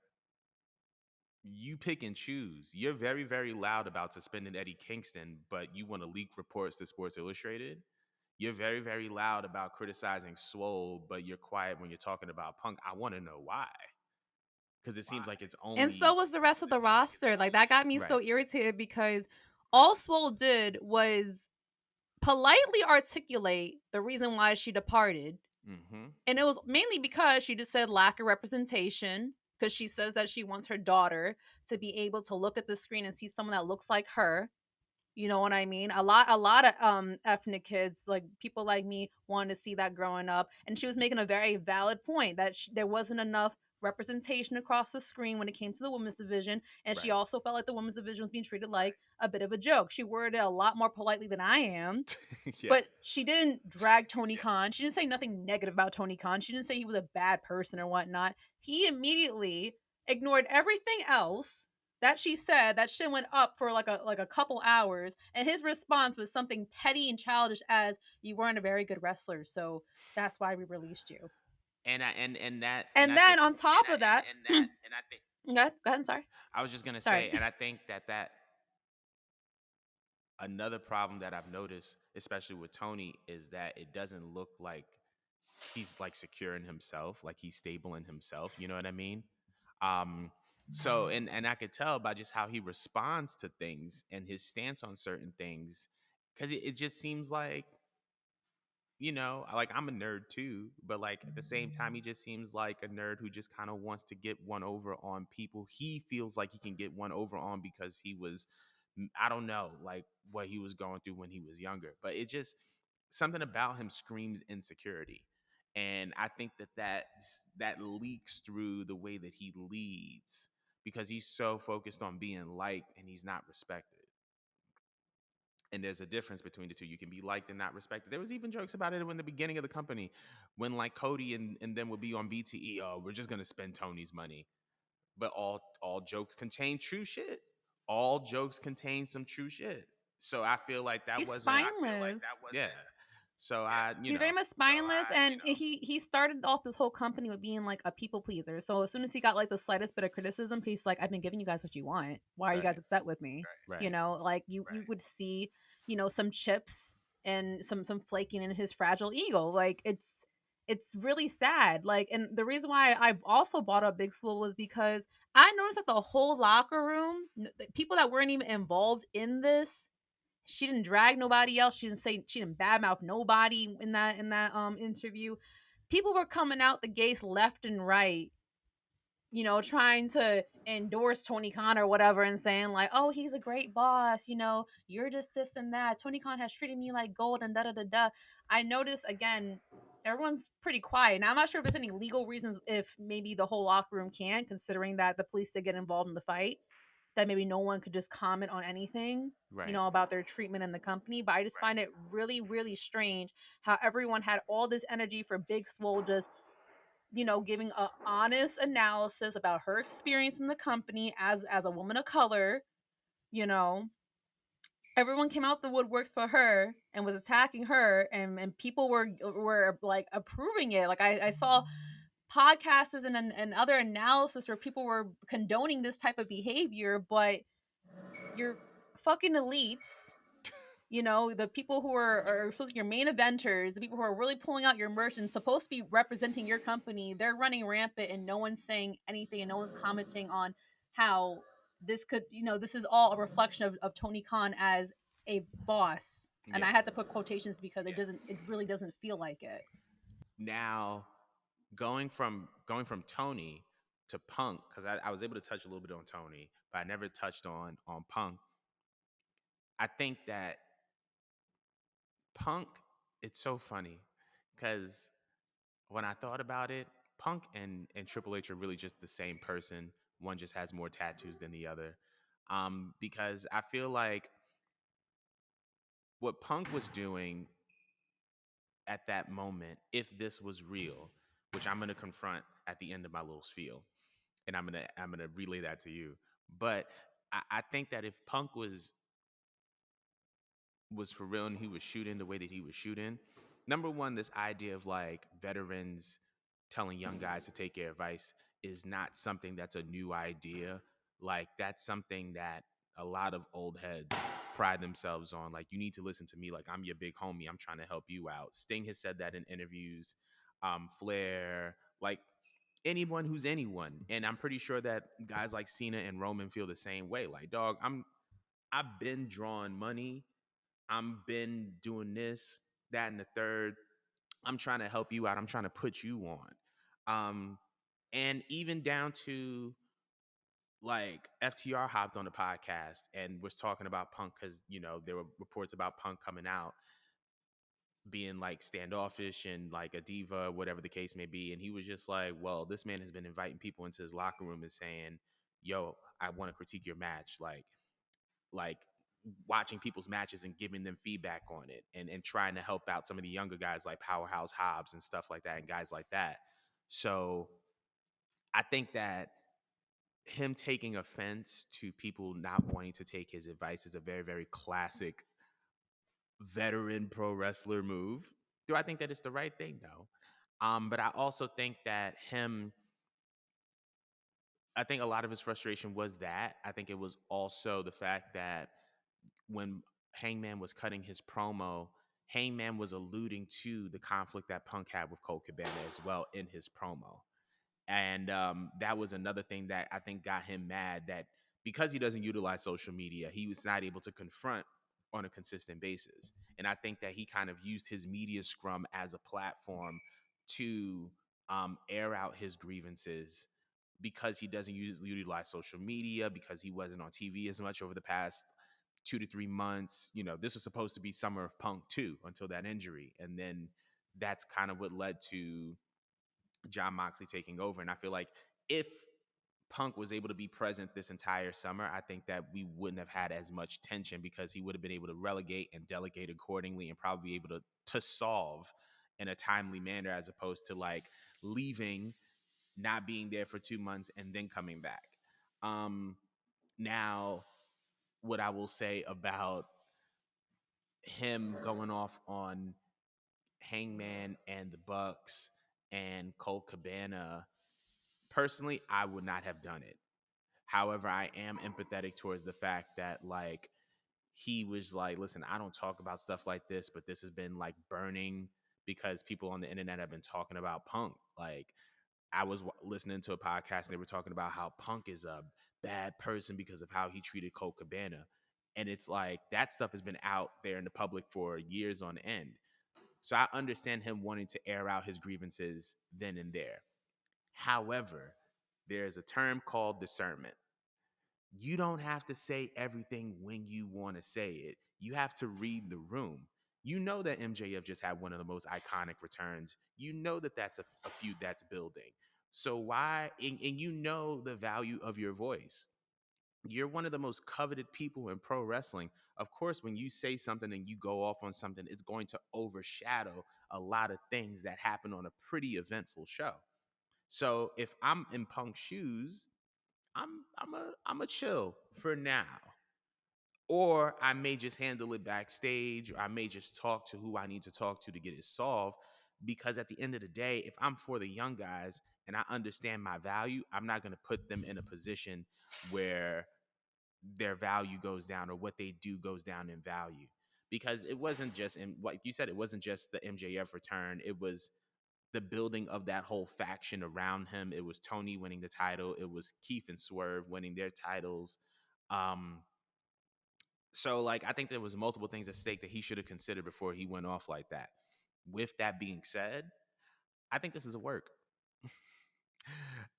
you pick and choose. You're very, very loud about suspending Eddie Kingston, but you want to leak reports to Sports Illustrated. You're very, very loud about criticizing Swole, but you're quiet when you're talking about Punk. I want to know why. Because it seems like it's And so only was the rest of the roster. Like that got me right. so irritated because all Swole did was politely articulate the reason why she departed. Mm-hmm. And it was mainly because she just said lack of representation. Because she says that she wants her daughter to be able to look at the screen and see someone that looks like her. You know what I mean? A lot of ethnic kids, like people like me, wanted to see that growing up, and she was making a very valid point that there wasn't enough representation across the screen when it came to the women's division, and she Right. also felt like the women's division was being treated like a bit of a joke. She worded it a lot more politely than I am, Yeah. but she didn't drag Tony Khan. She didn't say nothing negative about Tony Khan. She didn't say he was a bad person or whatnot. He immediately ignored everything else that she said. That shit went up for like a couple hours, and his response was something petty and childish as "You weren't a very good wrestler, so that's why we released you." And I and that and And I think then on top of that, and I think go ahead. Go ahead. I'm sorry. I was just gonna Sorry. say, and I think that another problem that I've noticed, especially with Tony, is that it doesn't look like he's like secure in himself, like he's stable in himself. You know what I mean? Um, so and I could tell by just how he responds to things and his stance on certain things. because it just seems like, like I'm a nerd too, but like at the same time, he just seems like a nerd who just kind of wants to get one over on people. He feels like he can get one over on because he was, I don't know, like what he was going through when he was younger. But it just, something about him screams insecurity. And I think that leaks through the way that he leads because he's so focused on being liked and he's not respected. And there's a difference between the two. You can be liked and not respected. There was even jokes about it in the beginning of the company when like Cody and them would be on BTE. Oh, we're just gonna spend Tony's money. But all jokes contain true shit. All jokes contain some true shit. So I feel like that He's wasn't. I feel like spineless. that wasn't. Yeah. So I, He's very much spineless, and he started off this whole company with being like a people pleaser. So as soon as he got like the slightest bit of criticism, he's like, "I've been giving you guys what you want. Why are you guys upset with me?" Right. Like you would see, some chips and some flaking in his fragile ego. Like it's really sad. Like, and the reason why I also brought up Big Swole was because I noticed that the whole locker room, people that weren't even involved in this, she didn't drag nobody else. She didn't badmouth nobody in that interview. People were coming out the gates left and right, trying to endorse Tony Khan or whatever and saying like, "Oh, he's a great boss, you're just this and that. Tony Khan has treated me like gold and da da da da." I noticed again, everyone's pretty quiet. Now I'm not sure if there's any legal reasons if maybe the whole locker room can't, considering that the police did get involved in the fight, that maybe no one could just comment on anything, Right. about their treatment in the company. But I just find it really, really strange how everyone had all this energy for Big Swole just, giving a honest analysis about her experience in the company as a woman of color. You know, everyone came out the woodworks for her and was attacking her, and people were like approving it. Like I saw podcasts and other analysis where people were condoning this type of behavior, but your fucking elites, the people who are supposed to be your main eventers, the people who are really pulling out your merch and supposed to be representing your company, they're running rampant and no one's saying anything and no one's commenting on how this could, this is all a reflection of Tony Khan as a boss. And Yeah. I had to put quotations because it really doesn't feel like it. Now going from Tony to Punk, because I was able to touch a little bit on Tony, but I never touched on Punk. I think that Punk, it's so funny because when I thought about it, Punk and Triple H are really just the same person. One just has more tattoos than the other. Because I feel like what Punk was doing at that moment, if this was real, which I'm gonna confront at the end of my little spiel, and I'm gonna relay that to you. But I think that if Punk was for real and he was shooting the way that he was shooting, number one, this idea of like veterans telling young guys to take their advice is not something that's a new idea. Like that's something that a lot of old heads pride themselves on. Like you need to listen to me. Like I'm your big homie. I'm trying to help you out. Sting has said that in interviews. Flair, like anyone who's anyone, and I'm pretty sure that guys like Cena and Roman feel the same way. Like dog, I've been drawing money. I'm been doing this, that, and the third. I'm trying to help you out. I'm trying to put you on. And even down to like FTR hopped on the podcast and was talking about Punk because, there were reports about Punk coming out being like standoffish and like a diva, whatever the case may be. And he was just like, well, this man has been inviting people into his locker room and saying, yo, I want to critique your match. Like watching people's matches and giving them feedback on it and trying to help out some of the younger guys like Powerhouse Hobbs and stuff like that and guys like that. So I think that him taking offense to people not wanting to take his advice is a very, very classic veteran pro wrestler move. Do I think that it's the right thing? No. But I also think that I think a lot of his frustration was that. I think it was also the fact that when Hangman was cutting his promo, Hangman was alluding to the conflict that Punk had with Colt Cabana as well in his promo. And that was another thing that I think got him mad, that because he doesn't utilize social media, he was not able to confront on a consistent basis. And I think that he kind of used his media scrum as a platform to air out his grievances because he doesn't utilize social media, because he wasn't on TV as much over the past 2 to 3 months. You know, this was supposed to be summer of Punk too until that injury. And then that's kind of what led to John Moxley taking over. And I feel like if Punk was able to be present this entire summer, I think that we wouldn't have had as much tension because he would have been able to relegate and delegate accordingly and probably be able to solve in a timely manner as opposed to like leaving, not being there for 2 months and then coming back. Now, what I will say about him going off on Hangman and the Bucks and Colt Cabana, personally, I would not have done it. However, I am empathetic towards the fact that like he was like, listen, I don't talk about stuff like this, but this has been like burning because people on the internet have been talking about Punk. Like I was listening to a podcast and they were talking about how Punk is a bad person because of how he treated Colt Cabana. And it's like that stuff has been out there in the public for years on end. So I understand him wanting to air out his grievances then and there. However, there's a term called discernment. You don't have to say everything when you want to say it. You have to read the room. You know that MJF just had one of the most iconic returns. You know that that's a feud that's building. So why, and you know the value of your voice. You're one of the most coveted people in pro wrestling. Of course, when you say something and you go off on something, it's going to overshadow a lot of things that happen on a pretty eventful show. So if I'm in Punk's shoes, I'm a chill for now. Or I may just handle it backstage, or I may just talk to who I need to talk to get it solved. Because at the end of the day, if I'm for the young guys and I understand my value, I'm not going to put them in a position where their value goes down or what they do goes down in value. Because it wasn't just in like you said, it wasn't just the MJF return. It was the building of that whole faction around him. It was Tony winning the title. It was Keith and Swerve winning their titles. Um, so like I think there was multiple things at stake that he should have considered before he went off like that. With that being said, I think this is a work.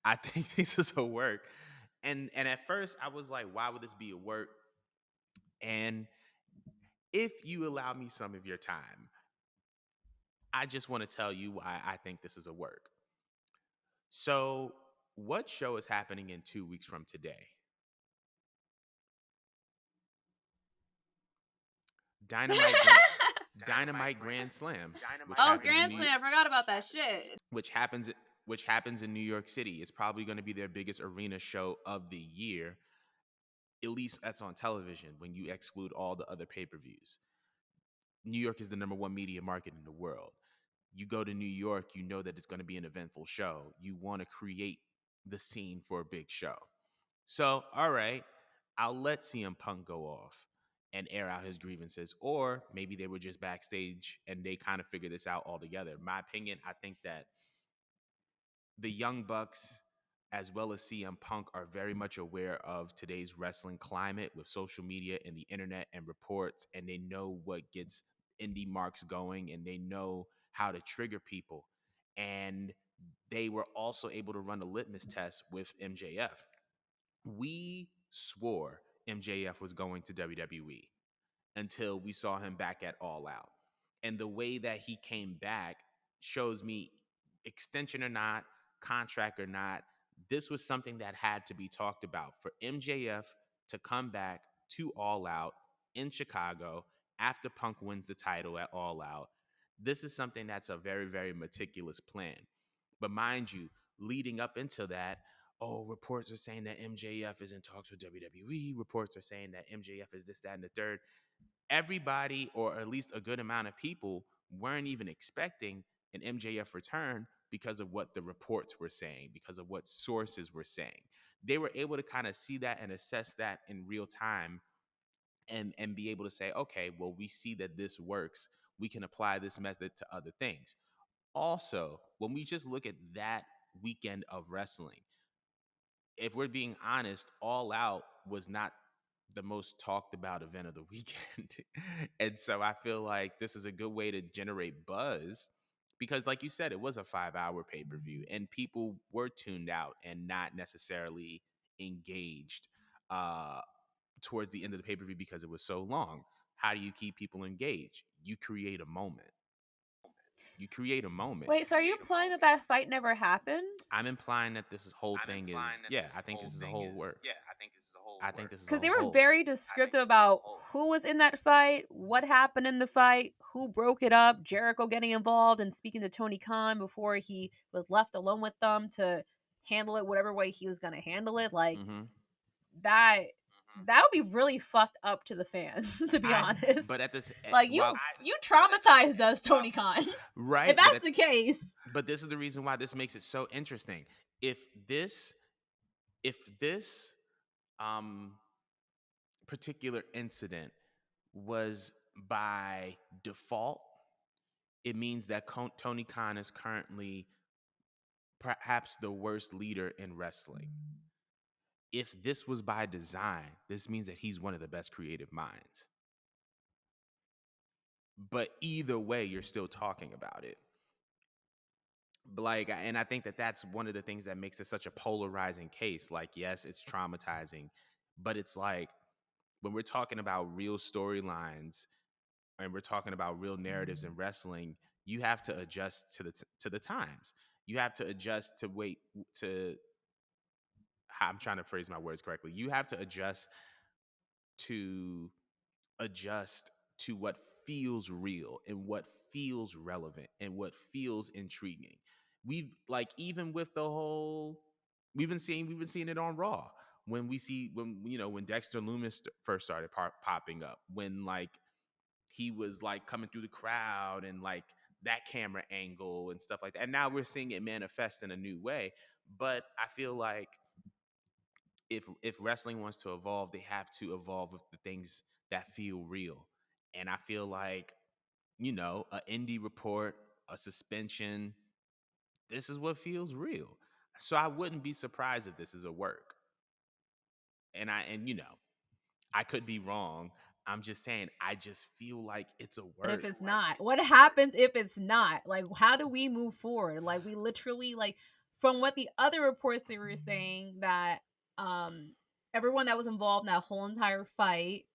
I think this is a work. And at first I was like, why would this be a work? And if you allow me some of your time, I just want to tell you why I think this is a work. So, what show is happening in 2 weeks from today? Dynamite Grand, Dynamite Grand Slam, which Oh, happens in Grand Slam! I forgot about that shit. which happens which happens in New York City. It's probably going to be their biggest arena show of the year. At least that's on television when you exclude all the other pay-per-views. New York is the number one media market in the world. You go to New York, you know that it's going to be an eventful show. You want to create the scene for a big show. So, all right, I'll let CM Punk go off and air out his grievances. Or maybe they were just backstage and they kind of figured this out altogether. My opinion, I think that the Young Bucks as well as CM Punk are very much aware of today's wrestling climate with social media and the internet and reports, and they know what gets indie marks going and they know how to trigger people. And they were also able to run a litmus test with MJF. We swore MJF was going to WWE until we saw him back at All Out. And the way that he came back shows me, extension or not, contract or not, this was something that had to be talked about. For MJF to come back to All Out in Chicago after Punk wins the title at All Out, this is something that's a very, very meticulous plan. But mind you, leading up into that, oh, reports are saying that MJF is in talks with WWE. Reports are saying that MJF is this, that, and the third. Everybody, or at least a good amount of people, weren't even expecting an MJF return because of what the reports were saying, because of what sources were saying. They were able to kind of see that and assess that in real time and be able to say, okay, well, we see that this works. We can apply this method to other things. Also, when we just look at that weekend of wrestling, if we're being honest, All Out was not the most talked about event of the weekend. And so I feel like this is a good way to generate buzz because, like you said, it was a 5 hour pay per view and people were tuned out and not necessarily engaged uh, towards the end of the pay per view because it was so long. How do you keep people engaged? You create a moment. You create a moment. Wait, so are you implying that that fight never happened? I'm implying that this whole thing is, yeah, I think this is a whole work. I think this is Because a they were whole. very descriptive about who was in that fight, what happened in the fight, who broke it up, Jericho getting involved and speaking to Tony Khan before he was left alone with them to handle it whatever way he was going to handle it. Like, Mm-hmm. that that would be really fucked up to the fans, to be honest. But at this, Like, while you traumatized us, Tony Khan. If right, that's the case. but this is the reason why this makes it so interesting. If this, if this, um, particular incident was by default, it means that Tony Khan is currently perhaps the worst leader in wrestling. If this was by design, this means that he's one of the best creative minds. But either way, you're still talking about it. Like, and I think that that's one of the things that makes it such a polarizing case. Like, yes, it's traumatizing, but it's like when we're talking about real storylines and we're talking about real narratives in wrestling, you have to adjust to the times. You have to adjust to wait to. I'm trying to phrase my words correctly. You have to to adjust to what feels real and what feels relevant and what feels intriguing. We've like even with the whole we've been seeing it on Raw when we see when when Dexter Loomis first started popping up, when like he was like coming through the crowd and like that camera angle and stuff like that. And now we're seeing it manifest in a new way. But I feel like if wrestling wants to evolve, they have to evolve with the things that feel real. And I feel like, a indie report, a suspension, this is what feels real. So I wouldn't be surprised if this is a work. And I could be wrong. I'm just saying I just feel like it's a But if work. it's not, what happens if it's not? Like, how do we move forward? Like, we literally, like, from what the other reports they were saying that um everyone that was involved in that whole entire fight,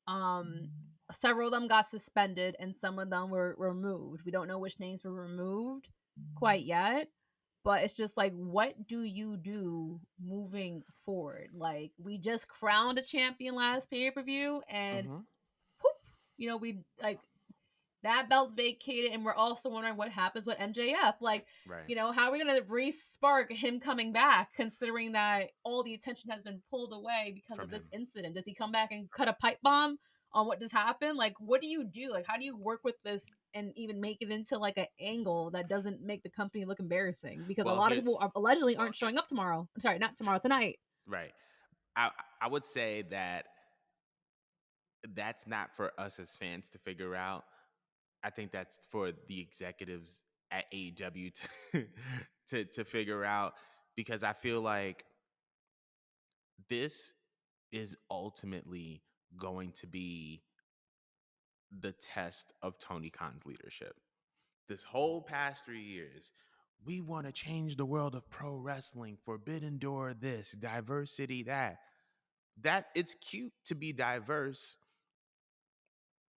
um several of them got suspended and some of them were removed. We don't know which names were removed quite yet, but it's just like, what do you do moving forward? Like, we just crowned a champion last pay-per-view and Mm-hmm. poof, we like that belt's vacated, and we're also wondering what happens with MJF. Like, Right. how are we going to re-spark him coming back, considering that all the attention has been pulled away because From of this him. incident? Does he come back and cut a pipe bomb on what just happened? Like, what do you do? Like, how do you work with this and even make it into like an angle that doesn't make the company look embarrassing? Because a Well, lot of here, people allegedly aren't showing up tomorrow. I'm sorry, not tomorrow, tonight. right. I would say that that's not for us as fans to figure out. I think that's for the executives at AEW to to figure out, because I feel like this is ultimately going to be the test of Tony Khan's leadership. This whole past 3 years, we want to change the world of pro wrestling, forbidden door this, diversity that. That it's cute to be diverse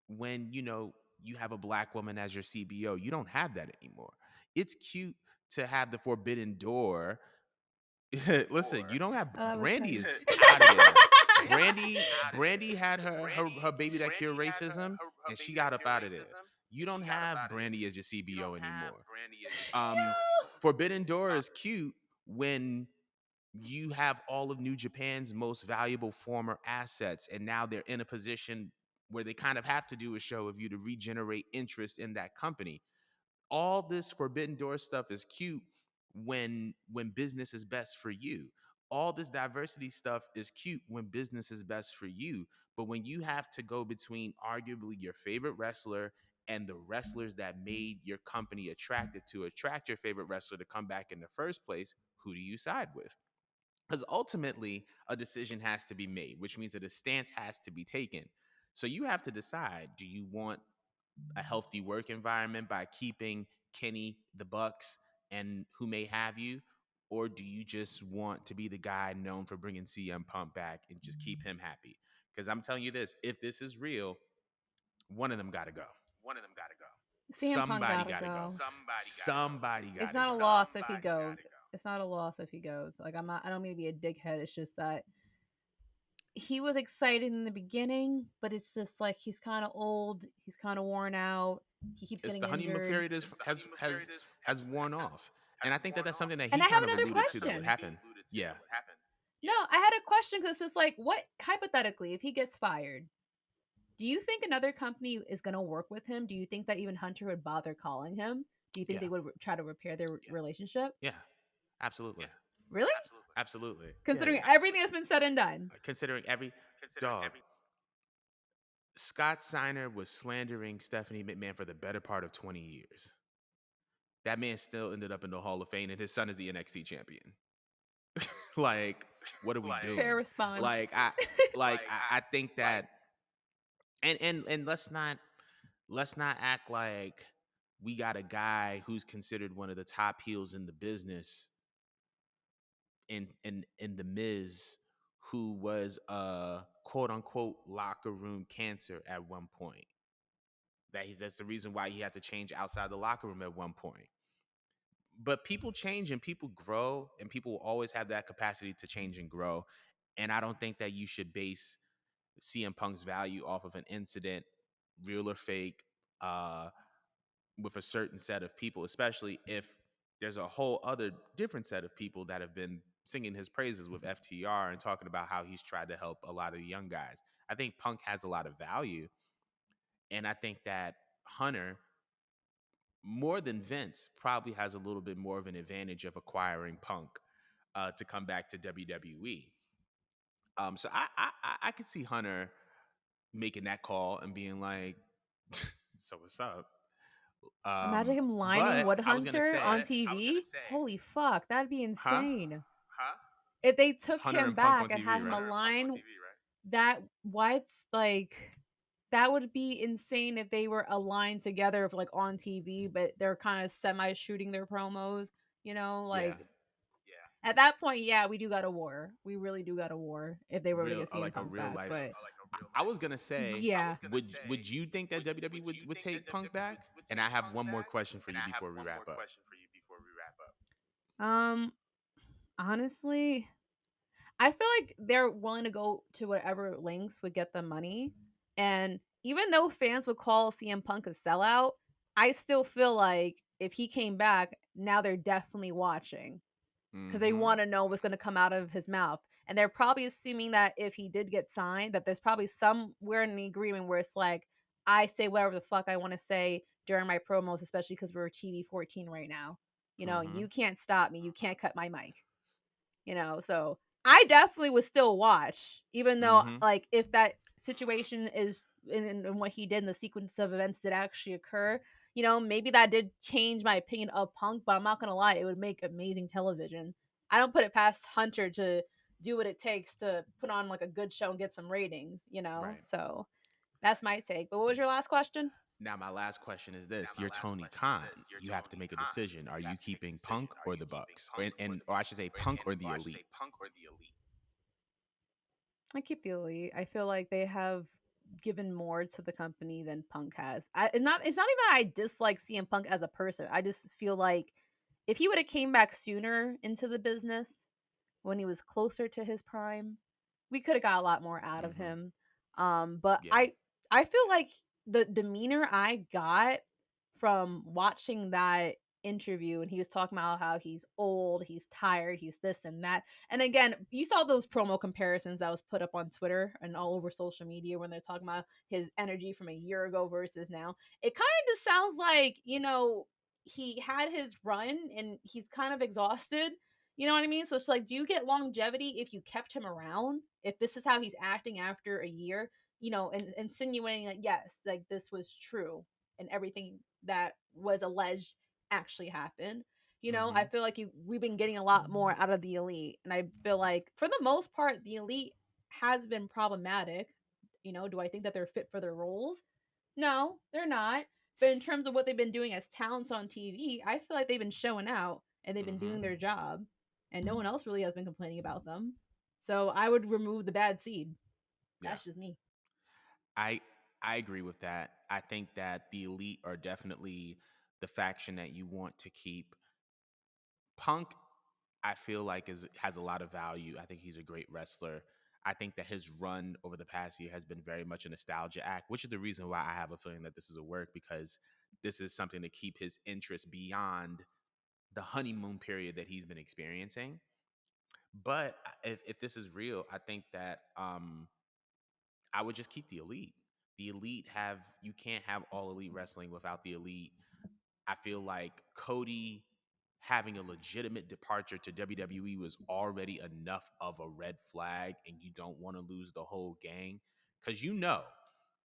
when you have a black woman as your CBO. You don't have that anymore. It's cute to have the forbidden door. Listen, you don't have Oh, that was Brandy petty. is out of there. Brandy had her baby that cured racism, and she got up out of there. You don't have Brandy as your CBO anymore. Um, Forbidden Door is cute when you have all of New Japan's most valuable former assets, and now they're in a position where they kind of have to do a show of you to regenerate interest in that company. All this Forbidden Door stuff is cute when business is best for you. All this diversity stuff is cute when business is best for you. But when you have to go between arguably your favorite wrestler and the wrestlers that made your company attractive to attract your favorite wrestler to come back in the first place, who do you side with? Because ultimately, a decision has to be made, which means that a stance has to be taken. So you have to decide: do you want a healthy work environment by keeping Kenny, the Bucks, and who may have you, or do you just want to be the guy known for bringing CM Punk back and just keep him happy? Because I'm telling you this: if this is real, one of them got to go. CM Punk Somebody gotta got to go. go. Somebody It's got to not a go. loss if he goes. It's not a loss if he goes. Like I'm not. I don't mean to be a dickhead. It's just that he was excited in the beginning, but it's just like he's kind of old. He's kind of worn out. He keeps It's getting the honeymoon injured. period has worn off, and I think that that's something that And he I have kind of another alluded to that would question. happen. Yeah, No, I had a question because it's just like, what hypothetically, if he gets fired, do you think another company is going to work with him? Do you think that even Hunter would bother calling him? Do you think yeah, they would try to repair their relationship? yeah, absolutely, Really? absolutely. Yeah, Considering yeah. everything that's been said and done. Considering every dog, Scott Steiner was slandering Stephanie McMahon for the better part of 20 years. That man still ended up in the Hall of Fame, and his son is the NXT champion. Like, what are we Fair doing? response. Like, I think that, and let's not act like we got a guy who's considered one of the top heels in the business in the Miz, who was a quote unquote locker room cancer at one point. That's the reason why he had to change outside the locker room at one point. But people change and people grow, and people will always have that capacity to change and grow. And I don't think that you should base CM Punk's value off of an incident, real or fake, uh, with a certain set of people, especially if there's a whole other different set of people that have been singing his praises with FTR and talking about how he's tried to help a lot of young guys. I think Punk has a lot of value, and I think that Hunter, more than Vince, probably has a little bit more of an advantage of acquiring Punk to come back to WWE. So I could see Hunter making that call and being like, "So what's up?" Imagine him lining But I was gonna Woodhunter say, on TV. Holy fuck, that'd be huh? insane. If they took Hunter him and Punk back on and TV, had him right? align that what's like that would be insane if they were aligned together like on TV, but they're kind of semi shooting their promos, Yeah, like at that point, yeah, we do got a war. We really do got a war if they were to real get CM like a Punk real back. life. But I was gonna say, yeah. would you think that WWE would take Punk back? And I have one more question for you before we wrap up. Um honestly, I feel like they're willing to go to whatever links would get them money. And even though fans would call CM Punk a sellout, I still feel like if he came back, now they're definitely watching because they Mm-hmm. want to know what's going to come out of his mouth. And they're probably assuming that if he did get signed, that there's probably somewhere in the agreement where it's like, I say whatever the fuck I want to say during my promos, especially because we're TV 14 right now. Mm-hmm. You can't stop me. You can't cut my mic. So I definitely would still watch, even though Mm-hmm. like if that situation is in what he did in the sequence of events did actually occur, maybe that did change my opinion of Punk, but I'm not gonna lie, it would make amazing television. I don't put it past Hunter to do what it takes to put on like a good show and get some ratings. Right. So that's my take. But what was your last question? Now, my last question is this: you're Tony Khan. You have to make a decision. Are you keeping Punk or the Bucks, or I should say, Punk or the Elite? I keep the elite. I feel like they have given more to the company than Punk has. It's not even that I dislike CM Punk as a person. I just feel like if he would have came back sooner into the business when he was closer to his prime, we could have got a lot more out of Mm-hmm. him. But Yeah. I feel like the demeanor I got from watching that interview and he was talking about how he's old, he's tired, he's this and that. And again, you saw those promo comparisons that was put up on Twitter and all over social media when they're talking about his energy from a year ago versus now. It kind of just sounds like, he had his run and he's kind of exhausted. You know what I mean? So it's like, do you get longevity if you kept him around? If this is how he's acting after a year, and insinuating that yes, like this was true and everything that was alleged actually happened. I Mhm. feel like we've been getting a lot more out of the elite, and I feel like for the most part, the elite has been problematic. Do I think that they're fit for their roles? No, they're not. But in terms of what they've been doing as talents on TV, I feel like they've been showing out and they've been doing Mhm. their job, and no one else really has been complaining about them. So I would remove the bad seed. Yeah. That's just me. I I agree with that. I think that the elite are definitely the faction that you want to keep. Punk, I feel like is has a lot of value. I think he's a great wrestler. I think that his run over the past year has been very much a nostalgia act, which is the reason why I have a feeling that this is a work, because this is something to keep his interest beyond the honeymoon period that he's been experiencing. But if this is real, I think that I would just keep the elite. The elite have you can't have all elite wrestling without the elite. I feel like Cody having a legitimate departure to WWE was already enough of a red flag, and you don't want to lose the whole gang, because you know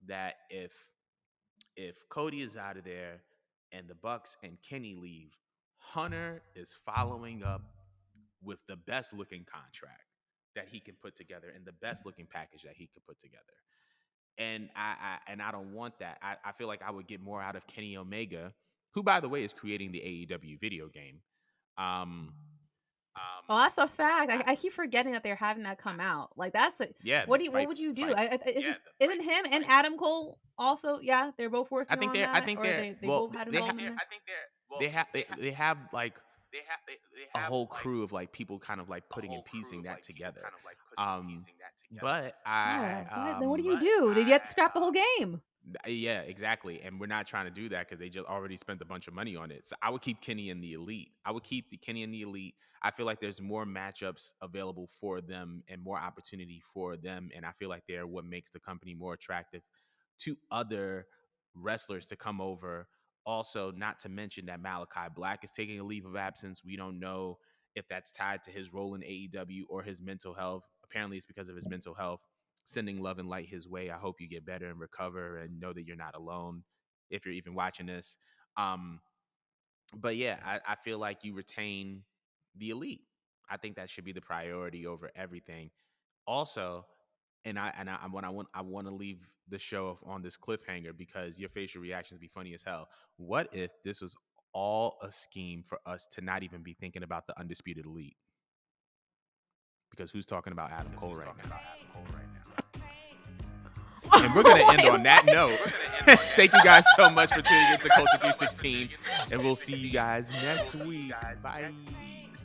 that if Cody is out of there and the Bucks and Kenny leave, Hunter is following up with the best looking contract that he can put together and the best looking package that he could put together. And I don't want that. I feel like I would get more out of Kenny Omega, who by the way is creating the AEW video game. Um, Oh, that's a fact. I keep forgetting that they're having that come out. Like that's a, yeah, what the do you, what fight would you do? fight. Isn't him and Adam Cole also? Yeah, they're both I working think on they're. I that, think or they're. they Well, both had they have. involvement in that. They have like a whole crew of like people kind of like putting and piecing that together. Um, but I Oh, what? Then what do you do? Did you have to scrap the whole game? Yeah, exactly. And we're not trying to do that because they just already spent a bunch of money on it. So I would keep Kenny in the elite. I would keep the Kenny in the elite. I feel like there's more matchups available for them and more opportunity for them. And I feel like they're what makes the company more attractive to other wrestlers to come over. Also, not to mention that Malachi Black is taking a leave of absence. We don't know if that's tied to his role in AEW or his mental health. Apparently, it's because of his mental health. Sending love and light his way. I hope you get better and recover and know that you're not alone if you're even watching this. Um, but yeah, I feel like you retain the elite. I think that should be the priority over everything. Also, I want to leave the show on this cliffhanger because your facial reactions be funny as hell. What if this was all a scheme for us to not even be thinking about the undisputed elite? Because who's talking about Adam Cole right now? And we're going to end on that note. Thank you guys so much for tuning into Culture 316. And we'll see you guys next week. Bye.